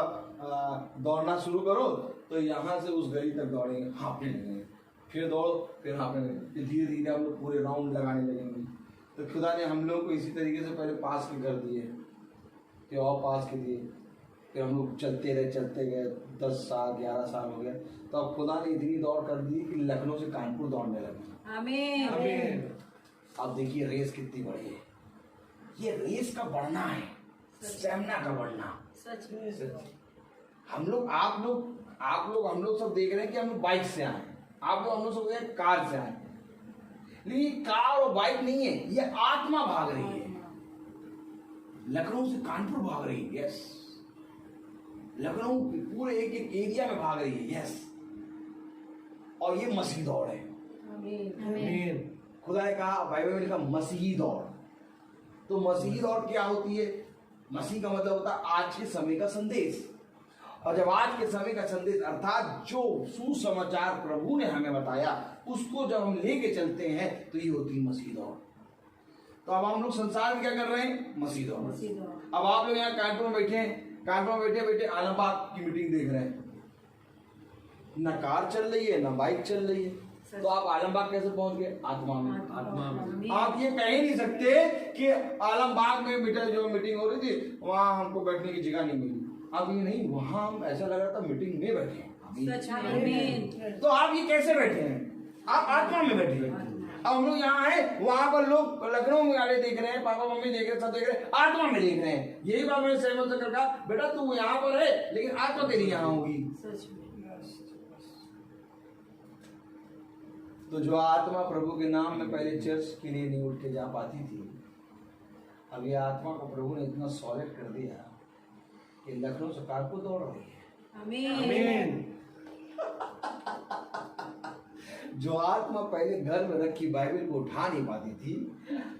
दौड़ना शुरू करो तो यहाँ से उस गली तक दौड़ेंगे, हाँफने लगेंगे, फिर दौड़ो, फिर हाँफने लगेंगे, धीरे धीरे हम लोग पूरे राउंड लगाने लगेंगे। तो खुदा ने हम लोगों को इसी तरीके से पहले पास के कर दिए, फिर और पास के दिए, फिर हम लोग चलते गए 10 साल 11 साल हो गए, तो अब खुदा ने इतनी दौड़ कर दी कि लखनऊ से कानपुर दौड़ने लगे। आमीन। आमीन। अब देखिए रेस कितनी बड़ी है, ये रेस का बढ़ना है, स्टेमिना का बढ़ना। सच में हम लोग आप लोग हम लोग सब देख रहे हैं कि हम लोग बाइक से आए, आप लोग हम लोग सब देख रहे हैं कार से आए, लेकिन कार और बाइक नहीं है, ये आत्मा भाग रही है। लखनऊ से कानपुर भाग रही है, यस। लखनऊ पूरे एक एक एरिया में भाग रही है, यस। और ये मसीही दौड़ है। आमीन। खुदा ने कहा, बाइबल में लिखा मसीही दौड़। तो मसीही दौड़ क्या होती है? मसीह का मतलब होता है आज के समय का संदेश। और जब आज के समय का संदेश अर्थात जो सुसमाचार प्रभु ने हमें बताया, उसको जब हम लेके चलते हैं तो ये होती है मसीह दौड़। तो अब हम लोग संसार में क्या कर रहे हैं? मसीह दौड़। अब आप लोग यहाँ कानपुर में बैठे हैं, कानपुर में बैठे बैठे आलमबाग की मीटिंग देख रहे हैं, ना कार चल रही है ना बाइक चल रही है, तो आप आलमबाग कैसे पहुंच गए? आत्मा में। आप ये कह ही नहीं सकते कि आलमबाग में जो मीटिंग हो रही थी वहां हमको बैठने की जगह नहीं मिली। अब ये नहीं, वहां हम ऐसा लग रहा था मीटिंग में बैठे हैं। तो आप ये कैसे बैठे हैं? आप आत्मा में बैठे हैं। अब हम लोग यहाँ आए, वहां पर लोग लखनऊ में वाले देख रहे हैं, पापा मम्मी देख रहे हैं, सब देख रहे हैं, आत्मा में देख रहे हैं। यही बात मैंने सहमत से कहा, बेटा तू यहाँ पर है लेकिन आत्मा तेरी यहाँ होगी। तो जो आत्मा प्रभु के नाम में पहले चर्च के लिए नहीं उठ के जा पाती थी, अब ये आत्मा को प्रभु ने इतना सॉलिड कर दिया कि लखनऊ से कानपुर दौड़ रही है। आमीन। जो आत्मा पहले घर में रखी बाइबल को उठा नहीं पाती थी,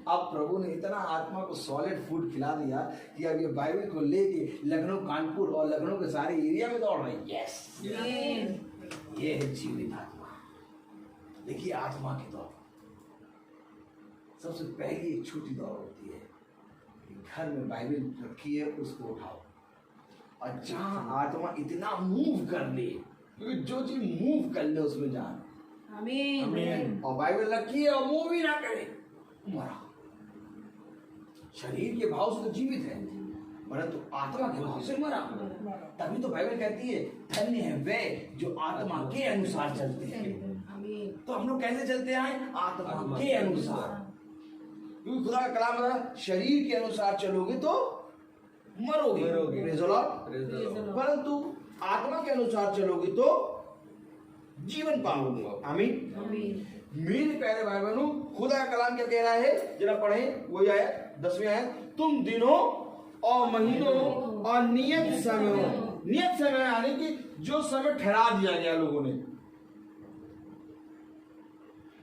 अब प्रभु ने इतना आत्मा को सॉलिड फूड खिला दिया कि अब ये बाइबल को लेके लखनऊ कानपुर और लखनऊ के सारे एरिया में दौड़ रही है। यस, ये है जीवित आत्मा। देखिए आत्मा की दौड़ सबसे पहली एक छोटी दौड़ होती है, घर में बाइबल रखी है उसको उठाओ, और जहां आत्मा इतना मूव कर ले, क्योंकि जो चीज मूव कर ले उसमें जान। आमीन। और बाइबल रखी है और मूव ही ना करे, मरा। शरीर के भाव से तो जीवित है, परंतु आत्मा के भाव से मरा। तभी तो बाइबल कहती है धन्य है वे जो आत्मा के अनुसार चलते हैं। तो हम लोग कैसे चलते आए? आत्मा के अनुसार। क्योंकि खुदा का कलाम है शरीर के अनुसार चलोगे तो मरोगे, परंतु आत्मा के अनुसार चलोगे तो जीवन पाओगे। आमीन। मेरे प्यारे भाई बहनों, खुदा का कलाम क्या कह रहा है? जरा पढ़ें वही आया 10वीं आयत, तुम दिनों और महीनों और नियत समय यानी कि जो समय ठहरा दिया गया लोगों ने,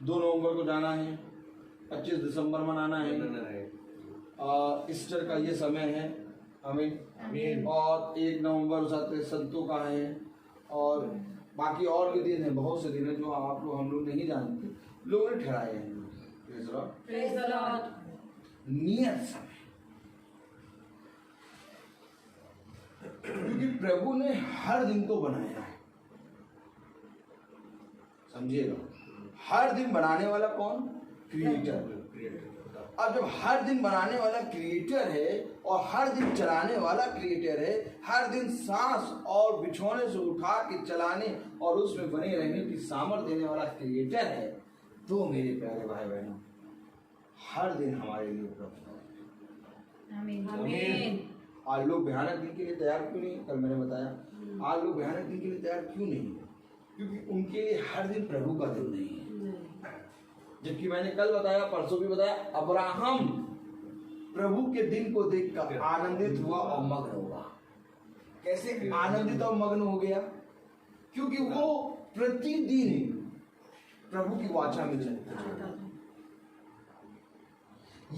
2 नवंबर को जाना है, 25 दिसंबर मनाना है, ईस्टर का ये समय है। आमीन। और 1 नवंबर साथ संतों का है, और बाकी और भी दिन है, बहुत से दिन है जो आप लोग हम लोग नहीं जानते, लोगों ने ठहराए हैं। नियत समय, क्योंकि प्रभु ने हर दिन को बनाया है। समझिएगा, हर दिन बनाने वाला कौन? क्रिएटर। अब जब हर दिन बनाने वाला क्रिएटर है और हर दिन चलाने वाला क्रिएटर है, हर दिन सांस और बिछौने से उठा के चलाने और उसमें बने रहने की सामर्थ्य देने वाला क्रिएटर है, तो मेरे प्यारे भाई बहनों हर दिन हमारे लिए उपलब्ध है। आमीन। आज लोग भयानक दिन के लिए तैयार क्यों नहीं? कल मैंने बताया आज लोग भयानक दिन के लिए तैयार क्यों नहीं है? क्योंकि उनके लिए हर दिन प्रभु का दिन नहीं है। जबकि मैंने कल बताया, परसों भी बताया, अब्राहम प्रभु के दिन को देखकर आनंदित हुआ और मग्न हुआ। कैसे आनंदित और मग्न हो गया? क्योंकि वो प्रतिदिन प्रभु की वाचा में चलता है।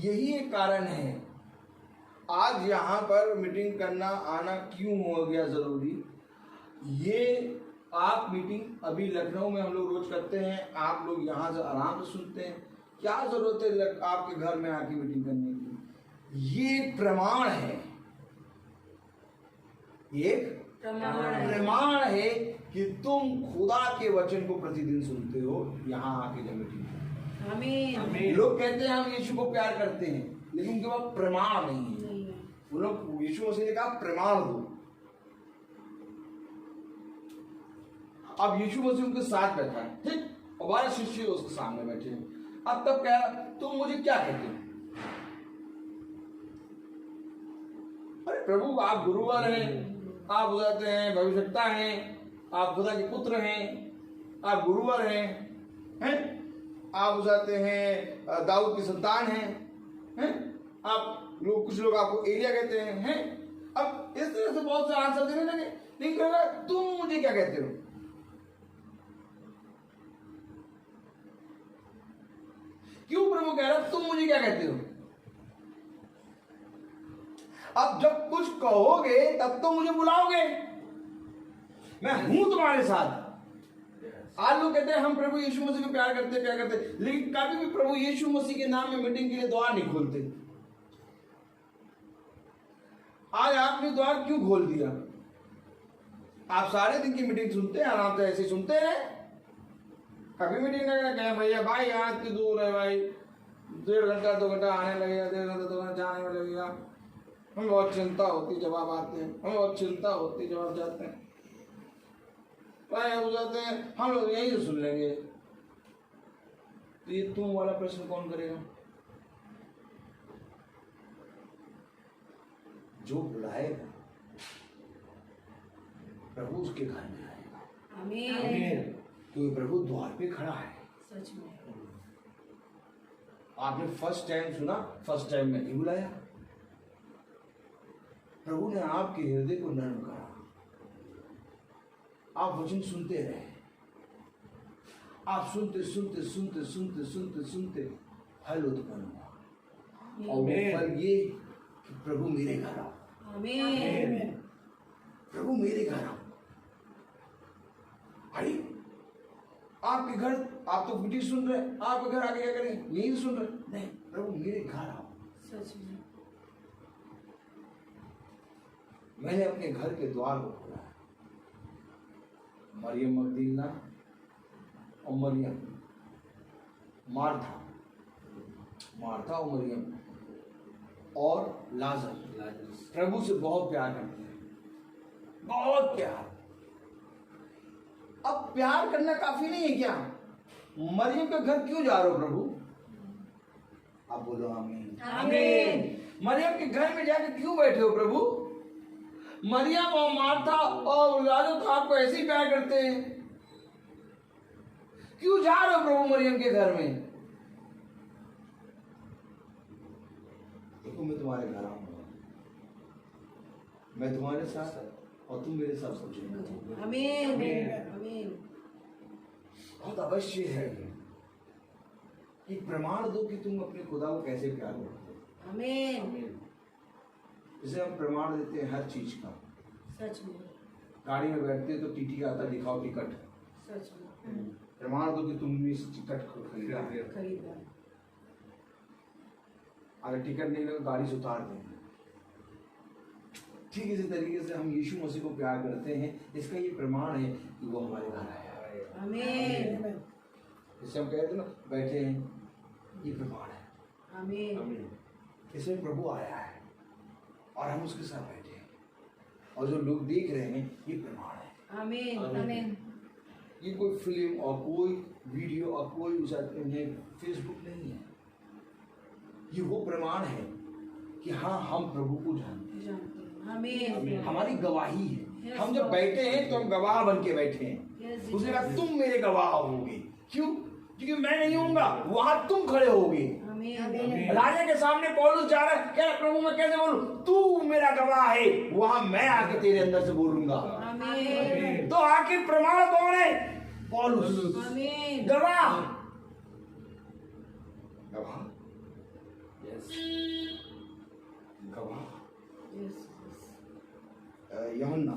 यही एक कारण है आज यहाँ पर मीटिंग करना आना क्यों हो गया जरूरी। ये आप मीटिंग अभी लखनऊ में हम लोग रोज करते हैं, आप लोग यहाँ से आराम से सुनते हैं, क्या जरूरत है आपके घर में आके मीटिंग करने की? ये प्रमाण है, एक प्रमाण है कि तुम खुदा के वचन को प्रतिदिन सुनते हो यहाँ आके जब मीटिंग। आमीन। लोग कहते हैं हम यीशु को प्यार करते हैं, लेकिन उनके पास प्रमाण नहीं है। वो लोग यीशु मसीह ने कहा प्रमाण दो, अब यीशु मसीह उनके साथ बैठा है, ठीक, और 12 शिष्य उसके सामने बैठे हैं। अब तब कह रहा तुम मुझे क्या कहते हो? अरे प्रभु आप गुरुवर हैं, आप हो जाते हैं भविष्यवक्ता हैं, आप खुदा के पुत्र हैं, आप गुरुवर हैं? आप हो जाते हैं दाऊद की संतान हैं? आप लोग, कुछ लोग आपको एलिया कहते हैं? अब इस तरह से बहुत से आंसर देने लगे। नहीं कहेगा तुम मुझे क्या कहते हो? क्यों प्रभु कह रहा तुम मुझे क्या कहते हो? अब जब कुछ कहोगे तब तो मुझे बुलाओगे, मैं हूं तुम्हारे साथ। आज लोग कहते हैं हम प्रभु यीशु मसीह को प्यार करते क्या करते, लेकिन कभी भी प्रभु यीशु मसीह के नाम में मीटिंग के लिए द्वार नहीं खोलते। आज आपने द्वार क्यों खोल दिया? आप सारे दिन की मीटिंग सुनते हैं, आराम से ऐसे सुनते हैं, कभी मीटिंग लगा क्या भैया भाई यहाँ की दूर है भाई, 1.5 घंटा 2 घंटा आने लगेगा, 1.5 घंटा 2 घंटा जाने में लगेगा। हमें बहुत चिंता होती जब आप आते हैं, हमें बहुत चिंता होती जब आप जाते हैं, भाई हो जाते हैं, हम लोग यही से सुन लेंगे। तो ये तुम वाला प्रश्न कौन करेगा? जो बुलाएगा प्रभु उसके घर में आएगा। आमीन। क्योंकि प्रभु द्वार पे खड़ा है। सच में। आपने फर्स्ट टाइम सुना, फर्स्ट टाइम में नहीं बुलाया। प्रभु ने आपके हृदय को नर्म करा, आप वचन सुनते रहे, आप सुनते सुनते सुनते सुनते सुनते सुनते फल उत्पन्न हुआ, और वो फल ये कि प्रभु मेरे घर आओ। आमीन। प्रभु मेरे घर आओ। अरे आपके घर, आप तो मीटिंग सुन रहे, आपके घर आके क्या करें? यही सुन रहे? नहीं, प्रभु मेरे घर आओ। सच में। मैंने अपने घर के द्वार को खोला। मरियम मगदलीना और मरियम, मार्था और मरियम और लाजर प्रभु से बहुत प्यार करते हैं, बहुत प्यार। अब प्यार करना काफी नहीं है क्या? मरियम के घर क्यों जा रहे हो प्रभु? आप बोलो आमीन। आमीन। मरियम के घर में जाकर क्यों बैठे हो प्रभु? मरियम और मार्था और लाजर तो आपको ऐसे ही प्यार करते हैं, क्यों जा रहे हो प्रभु मरियम के घर में? देखो मैं तुम्हारे घर आऊंगा, मैं तुम्हारे साथ और तुम मेरे साथ सोचोगे। आमीन। आमीन। बहुत अवश्य है कि प्रमाण दो कि तुम अपने खुदा को कैसे प्यार करते हो। आमीन। जैसे हम प्रमाण देते हैं हर चीज का। सच में। गाड़ी में बैठते तो टीटी आता, दिखाओ टिकट। सच में। प्रमाण दो कि तुमने इस टिकट को खरीदा है। खरीदा। अगर टिकट नहीं लगा गाड़ी से उतार देंगे। ठीक इसी तरीके से हम यीशु मसीह को प्यार करते हैं, इसका ये प्रमाण है कि वो हमारे घर आया है। आमीन। जैसे हम कहते हैं ना बैठे हैं, ये प्रमाण है। आमीन। इसमें प्रभु आया है और हम उसके साथ बैठे हैं, और जो लोग देख रहे हैं ये प्रमाण है। आमीन। आमीन। ये कोई फिल्म और कोई वीडियो और कोई फेसबुक नहीं है, ये वो प्रमाण है कि हाँ हम प्रभु को जानते हैं। आमीन। हमारी गवाही है। हम जब बैठे हैं तो हम गवाह बन के बैठे हैं। उसने कहा तुम मेरे गवाह होगे। क्यों? क्योंकि मैं नहीं होऊंगा, वहां तुम खड़े होगे। राजा के सामने पौलुस जा रहा है, क्या प्रभु मैं कैसे बोलूं? तू मेरा गवाह है, वहां मैं आके तेरे अंदर से बोलूंगा। आमीन। तो आखिर प्रमाण कौन है? पौलुस। आमीन। गवाह। गवाह। गवाह। यूहन्ना।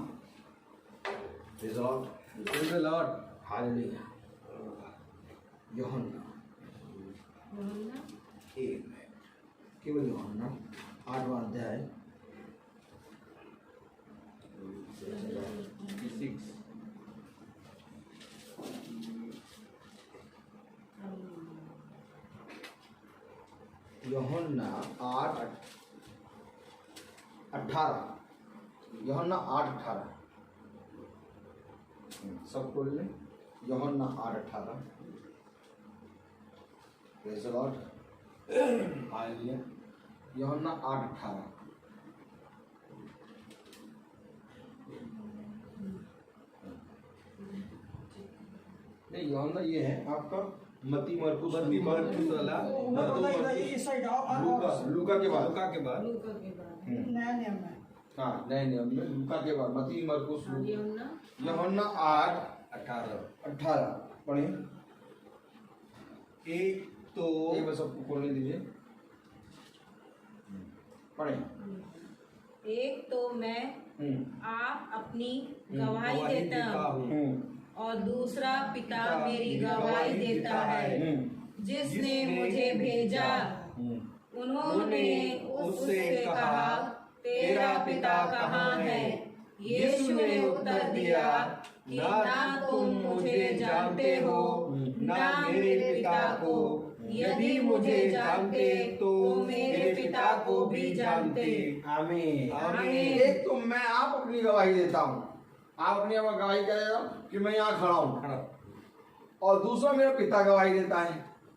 Praise the Lord. Praise the Lord. Hallelujah. यूहन्ना 1 केवल यूहन्ना 8वां अध्याय 6 यूहन्ना 8:18 यूहन्ना 8:18 सब खोल लें। यूहन्ना 8:18। Praise the Lord, hallelujah. यूहन्ना 8:18। नहीं, यूहन्ना ये है आपका मत्ती, मरकुस, मत्ती, मरकुस वाला, लूका के बाद। लूका के बाद नया नियम में। हाँ, नए नियम में लूका के बाद मत्ती, मरकुस, यूहन्ना 8:18 पढ़िए। एक तो एक बार सबको खोलने दीजिए, पढ़े। एक तो मैं आप अपनी गवाही देता हूँ और दूसरा पिता मेरी गवाही देता है। जिसने मुझे भेजा उन्होंने उससे कहा, तेरा पिता कहाँ है? यीशु ने उत्तर दिया कि ना तुम मुझे जानते हो ना मेरे पिता को। यदि मुझे जानते तो मेरे पिता को भी जानते। आमीन। आमीन। एक तो मैं आप अपनी गवाही देता हूँ, आप अपनी गवाही करेगा कि मैं यहाँ खड़ा हूँ, और दूसरा मेरा पिता गवाही देता है।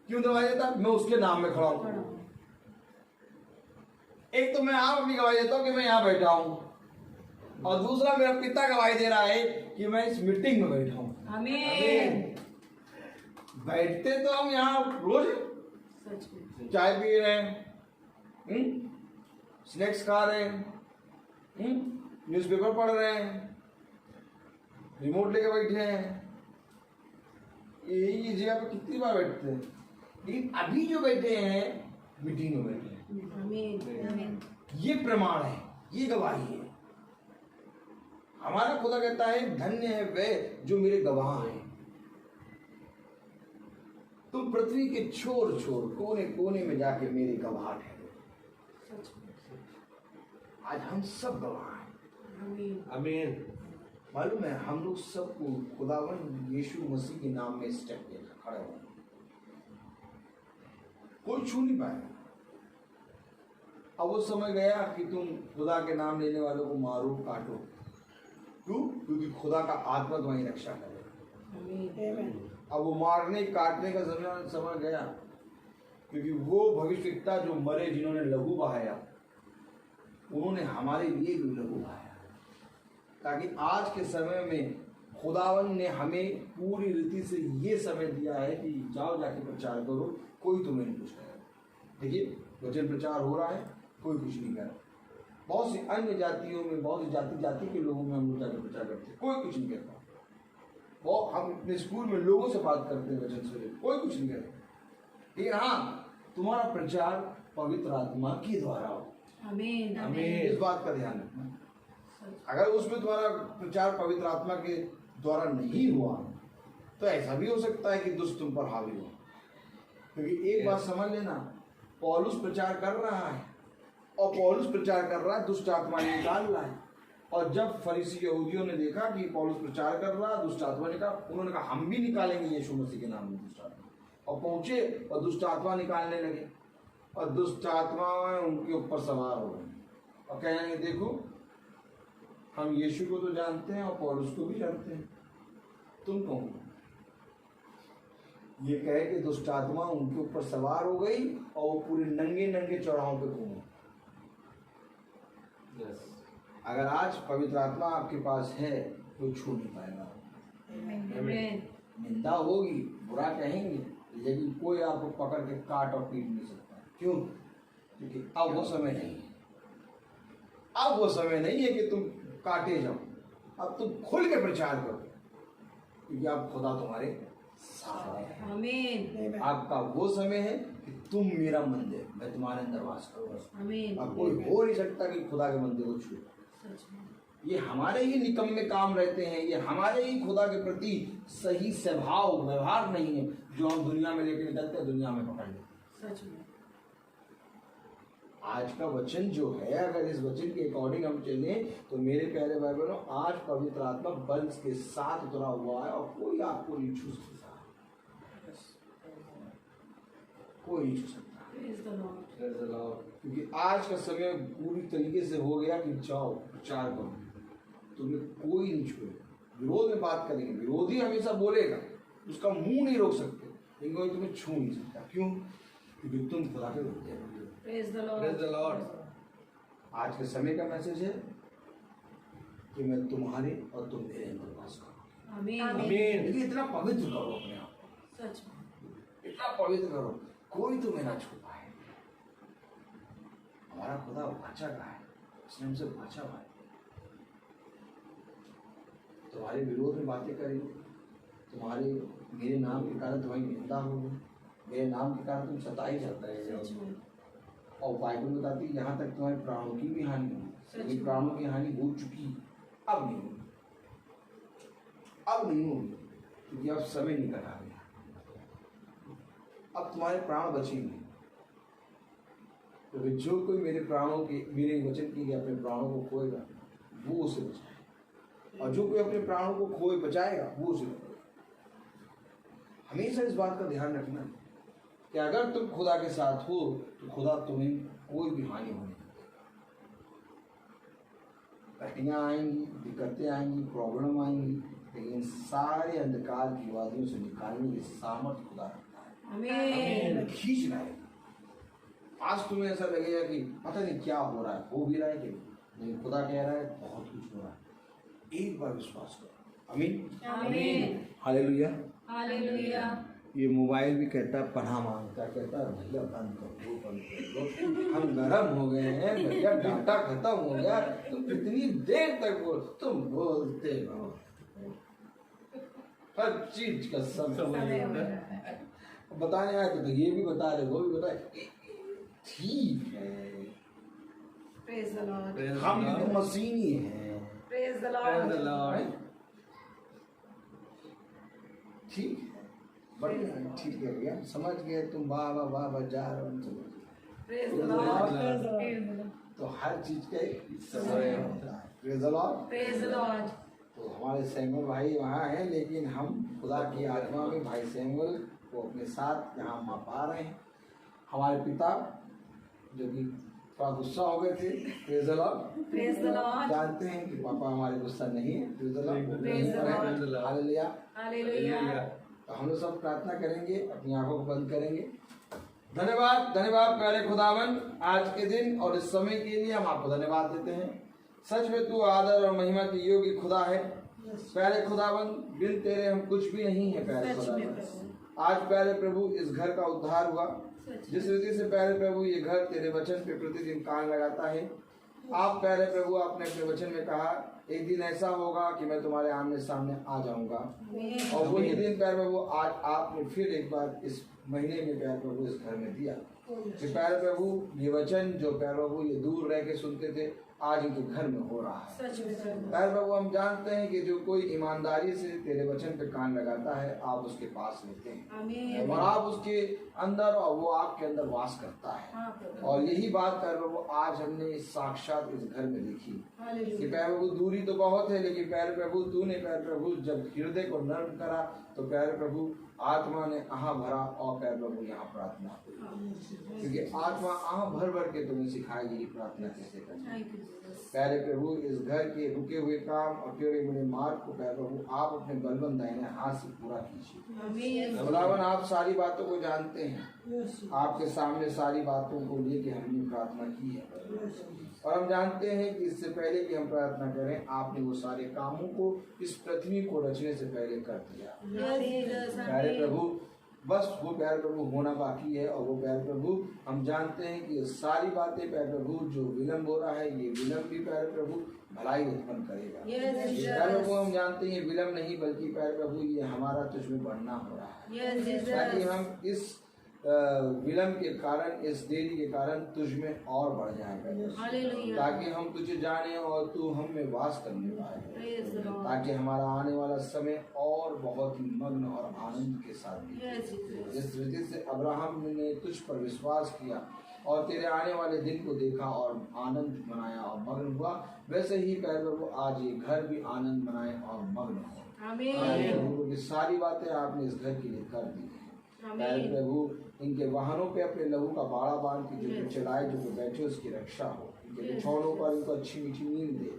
क्यों गवाही देता है? मैं उसके नाम में खड़ा हूँ। एक तो मैं आप अपनी गवाही देता हूँ कि मैं यहाँ बैठा हूँ, और दूसरा मेरा पिता गवाही दे रहा है कि मैं इस मीटिंग में बैठा हूँ। आमीन। बैठते तो हम यहाँ रोज चाय पी रहे हैं, स्नैक्स खा रहे हैं, न्यूज़पेपर पढ़ रहे हैं, रिमोट लेके बैठे हैं। यही जगह पे कितनी बार बैठते हैं, लेकिन अभी जो बैठे हैं मीटिंग में बैठे हैं। आमीन। ये प्रमाण है, ये गवाही है। हमारा खुदा कहता है धन्य है वे जो मेरे गवाह हैं। तुम पृथ्वी के छोर छोर कोने कोने में जाके मेरे गवाह ठहरो। आज हम सब गवाह हैं। आमीन। मालूम है हम लोग सबको खुदावन यीशु मसीह के नाम में स्टेप लेकर खड़े हो, कोई छू नहीं पाएगा। अब वो समय गया कि तुम खुदा के नाम लेने वालों को मारो काटो। क्यों? क्योंकि खुदा का आत्मा तुम्हारी रक्षा करे। अब वो मारने काटने का समय गया, क्योंकि वो भविष्यवक्ता जो मरे, जिन्होंने लहू बहाया, उन्होंने हमारे लिए भी लहू बहाया, ताकि आज के समय में खुदावन ने हमें पूरी रीति से ये समय दिया है कि जाओ जाके प्रचार करो, कोई तुम्हें नहीं कुछ करेगा। देखिए वचन प्रचार हो रहा है, कोई कुछ नहीं कर रहा। बहुत सी अन्य जातियों में, बहुत सी जाति के लोगों में हम लोग जाकर प्रचार करते हैं, कोई कुछ नहीं करता। बहुत हम अपने स्कूल में लोगों से बात करते हैं वचन से, कोई कुछ नहीं करता। लेकिन हाँ, तुम्हारा प्रचार पवित्र आत्मा के द्वारा हो। आमीन। आमीन। इस बात का ध्यान रखना। अगर उसमें तुम्हारा प्रचार पवित्र आत्मा के द्वारा नहीं हुआ, तो ऐसा भी हो सकता है कि दुष्ट तुम पर हावी हो। क्योंकि एक बात समझ लेना, पौलुस प्रचार कर रहा है, और पौलुस प्रचार कर रहा है, दुष्ट आत्मा निकाल रहा है। और जब फरीसी यहूदियों ने देखा कि पौलुस प्रचार कर रहा है, दुष्ट आत्मा निकाल, उन्होंने कहा हम भी निकालेंगे यीशु मसीह के नाम में दुष्ट आत्मा। और पहुंचे और दुष्ट आत्मा निकालने लगे, और दुष्ट आत्मा उनके ऊपर सवार हो गए और कहने लगे देखो हम यीशु को तो जानते हैं और पौलुस को भी जानते हैं, तुम कौन हो? ये कहे कि दुष्ट आत्मा उनके ऊपर सवार हो गई और वो पूरे नंगे नंगे चौराहों पे घूमे। अगर आज पवित्र आत्मा आपके पास है तो छू नहीं पाएगा। निंदा होगी, बुरा कहेंगे, लेकिन कोई आपको पकड़ के काट और पीट नहीं सकता। क्यों? क्योंकि अब वो समय नहीं है। अब वो समय नहीं है कि तुम काटे जाओ, अब तुम खुल के प्रचार करो, क्योंकि अब खुदा तुम्हारे साथ है। आमीन। आपका वो समय है कि तुम मेरा मंदिर, मैं तुम्हारे अंदर वास करूंगा। आमीन। अब कोई हो नहीं सकता कि खुदा के मंदिर को छू। ये हमारे ही निकम्मे काम रहते हैं, ये हमारे ही खुदा के प्रति सही स्वभाव व्यवहार नहीं है जो हम दुनिया में लेके निकलते हैं, दुनिया में पकड़ लेते। सच में आज का वचन जो है, अगर इस वचन के अकॉर्डिंग हम चले तो मेरे प्यारे भाई बहनों, आज पवित्र आत्मा बल के साथ उतरा हुआ है और कोई आपको नहीं छू सकता, कोई नहीं छू सकता। क्योंकि आज का समय पूरी तरीके से हो गया कि जाओ प्रचार करो, तुम्हें कोई नहीं छुए। विरोध में बात करेंगे, विरोधी हमेशा बोलेगा, उसका मुंह नहीं रोक सकते, लेकिन कोई तुम्हें छू नहीं सकता। क्यों? क्योंकि तुम खुदा के बेटे हो। Praise the Lord. Praise the Lord. आज के समय का मैसेज है कि मैं तुम्हारे और तुम मेरे अंदर वास करो। आमीन। आमीन। लेकिन इतना पवित्र करो अपने आप को, सच में। इतना पवित्र करो कोई तुम्हें ना छू पाए। हमारा खुदा बचा रहा है, उसने हमसे बचा हुआ है। तुम्हारे विरोध में बातें करेंगे, तुम्हारे मेरे नाम के कारण तुम्हारी निंदा होगी, मेरे नाम के कारण तुम सताए जाते सच हैं। में। और बाइबल बताती है यहाँ तक तुम्हारे प्राणों की भी हानि सच होगी। में। प्राणों की हानि हो चुकी, अब नहीं होगी, अब नहीं होगी, क्योंकि अब समय निकल आ गया। अब तुम्हारे प्राण बचेंगे, क्योंकि जो कोई मेरे प्राणों के, मेरे वचन के लिए अपने प्राणों को खोएगा वो उसे बचाएगा, और जो कोई अपने प्राणों को खोए बचाएगा वो उसे बचाएगा। हमेशा इस बात का ध्यान रखना कि अगर तुम खुदा के साथ हो तो खुदा तुम्हें कोई भी हानि होने नहीं देगा। कठिनाइयां आएंगी, दिक्कतें आएंगी, प्रॉब्लम आएंगी, लेकिन सारे अंधकार की वादियों से निकालने की सामर्थ खुदा रखता है। आमीन। खींच रहा है। आज तुम्हें ऐसा लगेगा कि पता नहीं क्या हो रहा है, हो भी रहा है कि नहीं, खुदा कह रहा है बहुत कुछ हो रहा है। एक बार विश्वास करो। आमीन। आमीन। हालेलुया। हालेलुया। ये मोबाइल भी कहता है पढ़ा मांगता, कहता है भैया बंद कर दो, बंद कर दो, हम गरम हो गए हैं भैया, डाटा खत्म हो गया, तुम कितनी देर तक तुम बोलते हो। हर चीज का समय बताने आए तो ये भी बता रहे, वो भी बता रहे, ठीक है, Praise the Lord. Praise हम the भी Lord. तो मसीनी हैं। Praise the Praise the Lord. Lord. ठीक है, बढ़िया, ठीक है भैया, समझ गए तुम, वाह वाह वाह वाह जा रहे हो, हम समझ गए। Praise the Praise the Lord. Lord. Praise the Lord. तो हर चीज का एक समय होता है। Praise the Lord। Praise the Lord. तो हमारे सैमुअल भाई वहाँ हैं, लेकिन हम खुदा की आत्मा में भाई सैमुअल को अपने साथ यहाँ पा रहे हैं। हमारे पिता जो कि थोड़ा गुस्सा हो गए थे, Praise the Lord। Praise the Lord. जानते हैं कि पापा हमारे गुस्सा नहीं है, Praise the Lord। Praise the Lord. Praise the Lord. Hallelujah. Hallelujah. तो हम लोग सब प्रार्थना करेंगे, अपनी आंखों को बंद करेंगे। धन्यवाद, धन्यवाद प्यारे खुदावन, आज के दिन और इस समय के लिए हम आपको धन्यवाद देते हैं। सच में तू आदर और महिमा के योग्य खुदा है। प्यारे खुदावन, बिन तेरे हम कुछ भी नहीं है। प्यारे सच में खुदावन, आज प्यारे प्रभु इस घर का उद्धार हुआ। जिस रीति से प्यारे प्रभु ये घर तेरे वचन पे प्रतिदिन कान लगाता है, आप प्यारे प्रभु आपने अपने वचन में कहा एक दिन ऐसा होगा कि मैं तुम्हारे आमने सामने आ जाऊंगा, और वही दिन प्यारे प्रभु आज आपने फिर एक बार इस महीने में प्यारे प्रभु इस घर में दिया कि प्यारे प्रभु ये वचन जो प्यारे प्रभु ये दूर रह के सुनते थे, आज इनके घर में हो रहा है। सच में। प्यारे प्रभु, हम जानते हैं कि जो कोई ईमानदारी से तेरे वचन पे कान लगाता है, आप उसके पास रहते हैं आमीन। और आप उसके अंदर और वो आपके अंदर वास करता है। हाँ प्रभु। और यही बात प्यारे प्रभु आज हमने साक्षात इस घर में देखी कि हालेलुया। प्यारे प्रभु दूरी तो बहुत है, लेकिन प्यारे प्रभु तूने प्यारे प्रभु जब हृदय को नर्म करा तो प्यारे प्रभु आत्मा ने आह भरा, और प्यारे प्रभु यहाँ प्रार्थना हुई, क्योंकि आत्मा आह भर भर के तुम्हें सिखाएगी कि प्रार्थना कैसे करनी है। Thank you, Jesus. प्यारे प्रभु, इस घर के रुके हुए काम और टेढ़े मेढ़े मार्ग को प्यारे प्रभु आप अपने बलबन दाहिने हाथ से पूरा कीजिए। आमीन। खुदावन, आप सारी बातों को जानते हैं, आपके सामने सारी बातों को लेके हमने प्रार्थना की है, और हम जानते हैं कि इससे पहले कि हम प्रार्थना करें, आपने वो सारे कामों को इस पृथ्वी को रचने से पहले कर दिया। Yes, Jesus. प्यारे आमीन। प्रभु, बस वो प्यारे प्रभु होना बाकी है, और वो प्यारे प्रभु हम जानते हैं कि ये सारी बातें प्यारे प्रभु जो विलम्ब हो रहा है, ये विलम्ब भी प्यारे प्रभु भलाई उत्पन्न करेगा। Yes, Jesus. प्यारे प्रभु, हम जानते हैं विलम्ब नहीं बल्कि प्यारे प्रभु ये हमारा तुझमें बढ़ना हो रहा है, Yes, Jesus. ताकि हम इस विलम्ब के कारण, इस देरी के कारण तुझ में और बढ़ जाएगा, Hallelujah. ताकि हम तुझे जाने और तू हम में वास करने पाए, Praise the Lord. ताकि हमारा आने वाला समय और बहुत ही मग्न और आनंद के साथ बीते। Yes, Jesus. जिस रीति से अब्राहम ने तुझ पर विश्वास किया और तेरे आने वाले दिन को देखा और आनंद मनाया और मग्न हुआ, वैसे ही प्यारे प्रभु आज ये घर भी आनंद मनाए और मग्न हो। आमीन। प्रभु की सारी बातें आपने इस घर के लिए कर दी है। प्यारे आमीन। प्रभु, इनके वाहनों पे अपने लहू का बाड़ा बांध के जो चलाए, जो बैठे उसकी रक्षा हो, इनके बिछौनों पर इनको अच्छी मीठी नींद दे,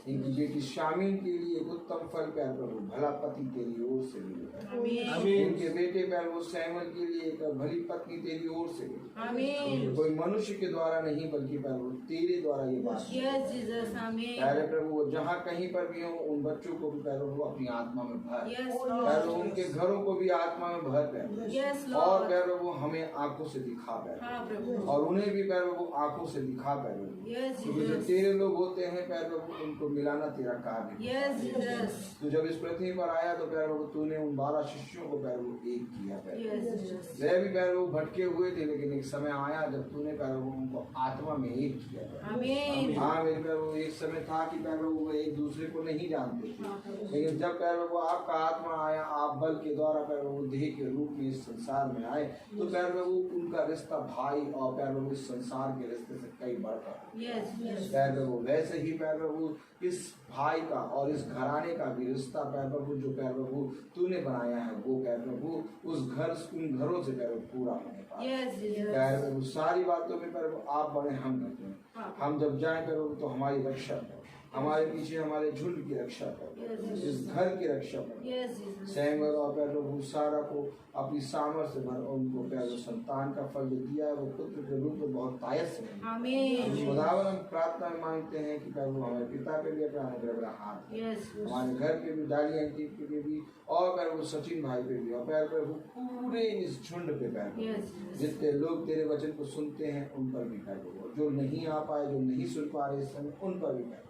इनकी बेटी शामीन के लिए एक उत्तम फल प्यार प्रभु भला पति तेरी ओर से मिले। आमीन। इनके बेटे प्यार वो सैमुअल के लिए एक भली पत्नी तेरी ओर से मिले। आमीन। कोई मनुष्य के द्वारा नहीं बल्कि प्यार वो तेरे द्वारा ये बात यस जीसस आमीन। प्यारे प्रभु वो जहाँ कहीं पर भी हो उन बच्चों को भी प्यार वो अपनी आत्मा में भर यस प्यार लॉर्ड। उनके घरों को भी आत्मा में भर प्यार यस और लॉर्ड। प्यार वो हमें आंखों से दिखा प्यार हाँ प्रभु। और उन्हें भी प्यार वो आंखों से दिखा प्यार यस क्योंकि जो जीसस। तेरे लोग होते हैं प्यार प्रभु उनको मिलाना तेरा कार्य है। Yes Jesus. तू जब इस पृथ्वी पर आया तो प्यार प्रभु तूने उन 12 शिष्यों को प्यार वो एक किया प्यार यस जीसस। वे भी प्यार वो भटके हुए थे लेकिन एक समय आया जब तूने प्यार वो उनको आत्मा में एक किया प्यार आमीन। हाँ मेरे प्यार वो एक समय था कि प्यार प्रभु वो एक दूसरे को नहीं जानते थे लेकिन जब प्यार प्रभु आपका आत्मा आया आप बल के द्वारा प्यार प्रभु देह के रूप में इस संसार में आए तो प्यार प्रभु उनका रिश्ता भाई और प्यार प्रभु इस संसार के रिश्ते से कई बढ़कर यस यस। प्यार प्रभु वैसे ही प्यार प्रभु इस भाई का और इस घराने का भी रिश्ता प्यार प्रभु जो प्यार प्रभु तूने बनाया है वो प्यार प्रभु उस घर उन घरों से प्यार प्रभु पूरा होने पाए यस जीसस। प्यार प्रभु सारी बातों में प्यार प्रभु आप बड़े हम करते हैं हाँ। हम जब जाए प्यार प्रभु तो हमारी रक्षा करो हमारे पीछे हमारे झुंड की रक्षा करो इस घर की रक्षा करो यस जीसस। सैमुअल और प्यार प्रभु सारा को अपनी सामर्थ्य भर और उनको प्यार प्रभु संतान का फल जो दिया है वो पुत्र के रूप में बहुत तायत से आमीन। खुदावन हम प्रार्थना में मांगते हैं कि प्यार प्रभु हमारे पिता पे भी अपना अनुग्रह बड़ा हाथ यस हमारे घर के भी डाली आंटी पे भी और प्यार प्रभु सचिन भाई पे भी और प्यार प्रभु पूरे इस झुंड पे प्यार प्रभु यस जितने लोग तेरे वचन को सुनते हैं उन पर भी प्यार प्रभु जो नहीं आ पाए जो नहीं सुन पा रहे इस समय उन पर भी प्यार प्रभु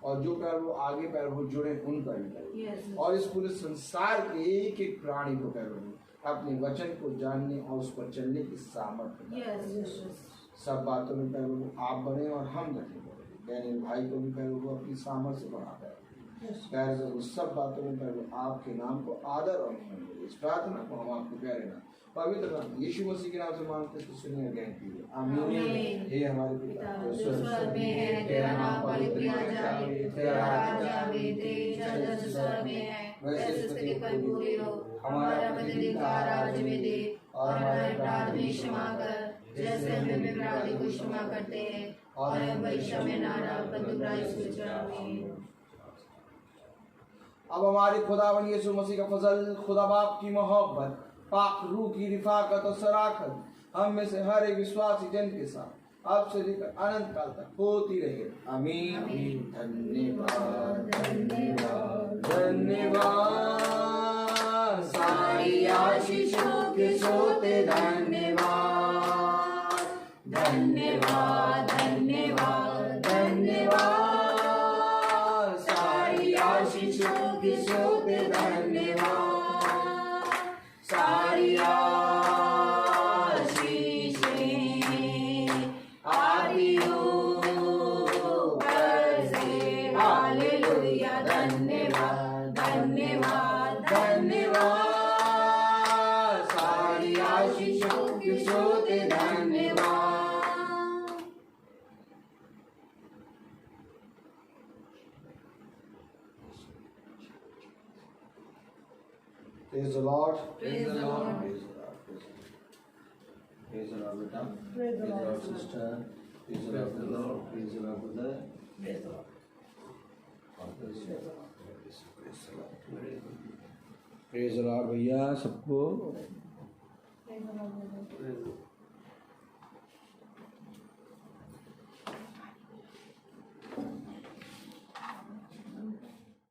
और जो प्यार वो आगे प्यार वो जुड़े उन पर भी प्यार यस। प्रभु और इस पूरे संसार के एक एक प्राणी को प्यार प्रभु अपने वचन को जानने और उस पर चलने की सामर्थ्य प्रदान यस करो। यस। सब बातों में प्यार प्रभु आप बने और हम बने डैनियल भाई को भी प्यार प्रभु अपनी सामर्थ्य से बढ़ा प्यार प्रभु सब बातों में प्यार प्रभु आपके नाम को आदर और महिमा मिले। इस प्रार्थना को हम आपके प्यारे नाम पवित्र नाम यीशु मसीह के नाम से मांगते हैं तो सुनिए ग्रहण कीजिए आमीन। आमीन। हे हमारे पिता जो स्वर्ग में है तेरा नाम पवित्र किया जाए तेरा राज्य आवे तेरी इच्छा जैसे स्वर्ग में है वैसे पृथ्वी पर पूरी हो हमारा प्रतिदिन का राज्य में दे और हमारे अपराध भी क्षमा कर जैसे हम अपने अपराधी को क्षमा करते हैं और हमें परीक्षा में ना डाल परंतु बुराई से बचाओ। अब हमारे खुदावन यीशु मसीह का फजल खुदा बाप की मोहब्बत पाक रूह की रिफाकत और सराखत हम में से हर एक विश्वासी जन के साथ अब से लेकर अनंत काल तक होती रहे आमीन। धन्यवाद धन्यवाद धन्यवाद सारी आशीषों के सोते धन्यवाद धन्यवाद धन्यवाद धन्यवाद सारी आशीषों के सोते धन्यवाद सारी धन्यवाद धन्यवाद धन्यवाद सारी आशीषों के सोते धन्यवाद। Praise the Lord. Praise the Lord. Praise the Lord. Praise the Lord, beta. Praise the Lord, sister. Praise the Lord, brother. Praise the Lord, brother. Praise the Lord. Praise the Lord भैया सबको।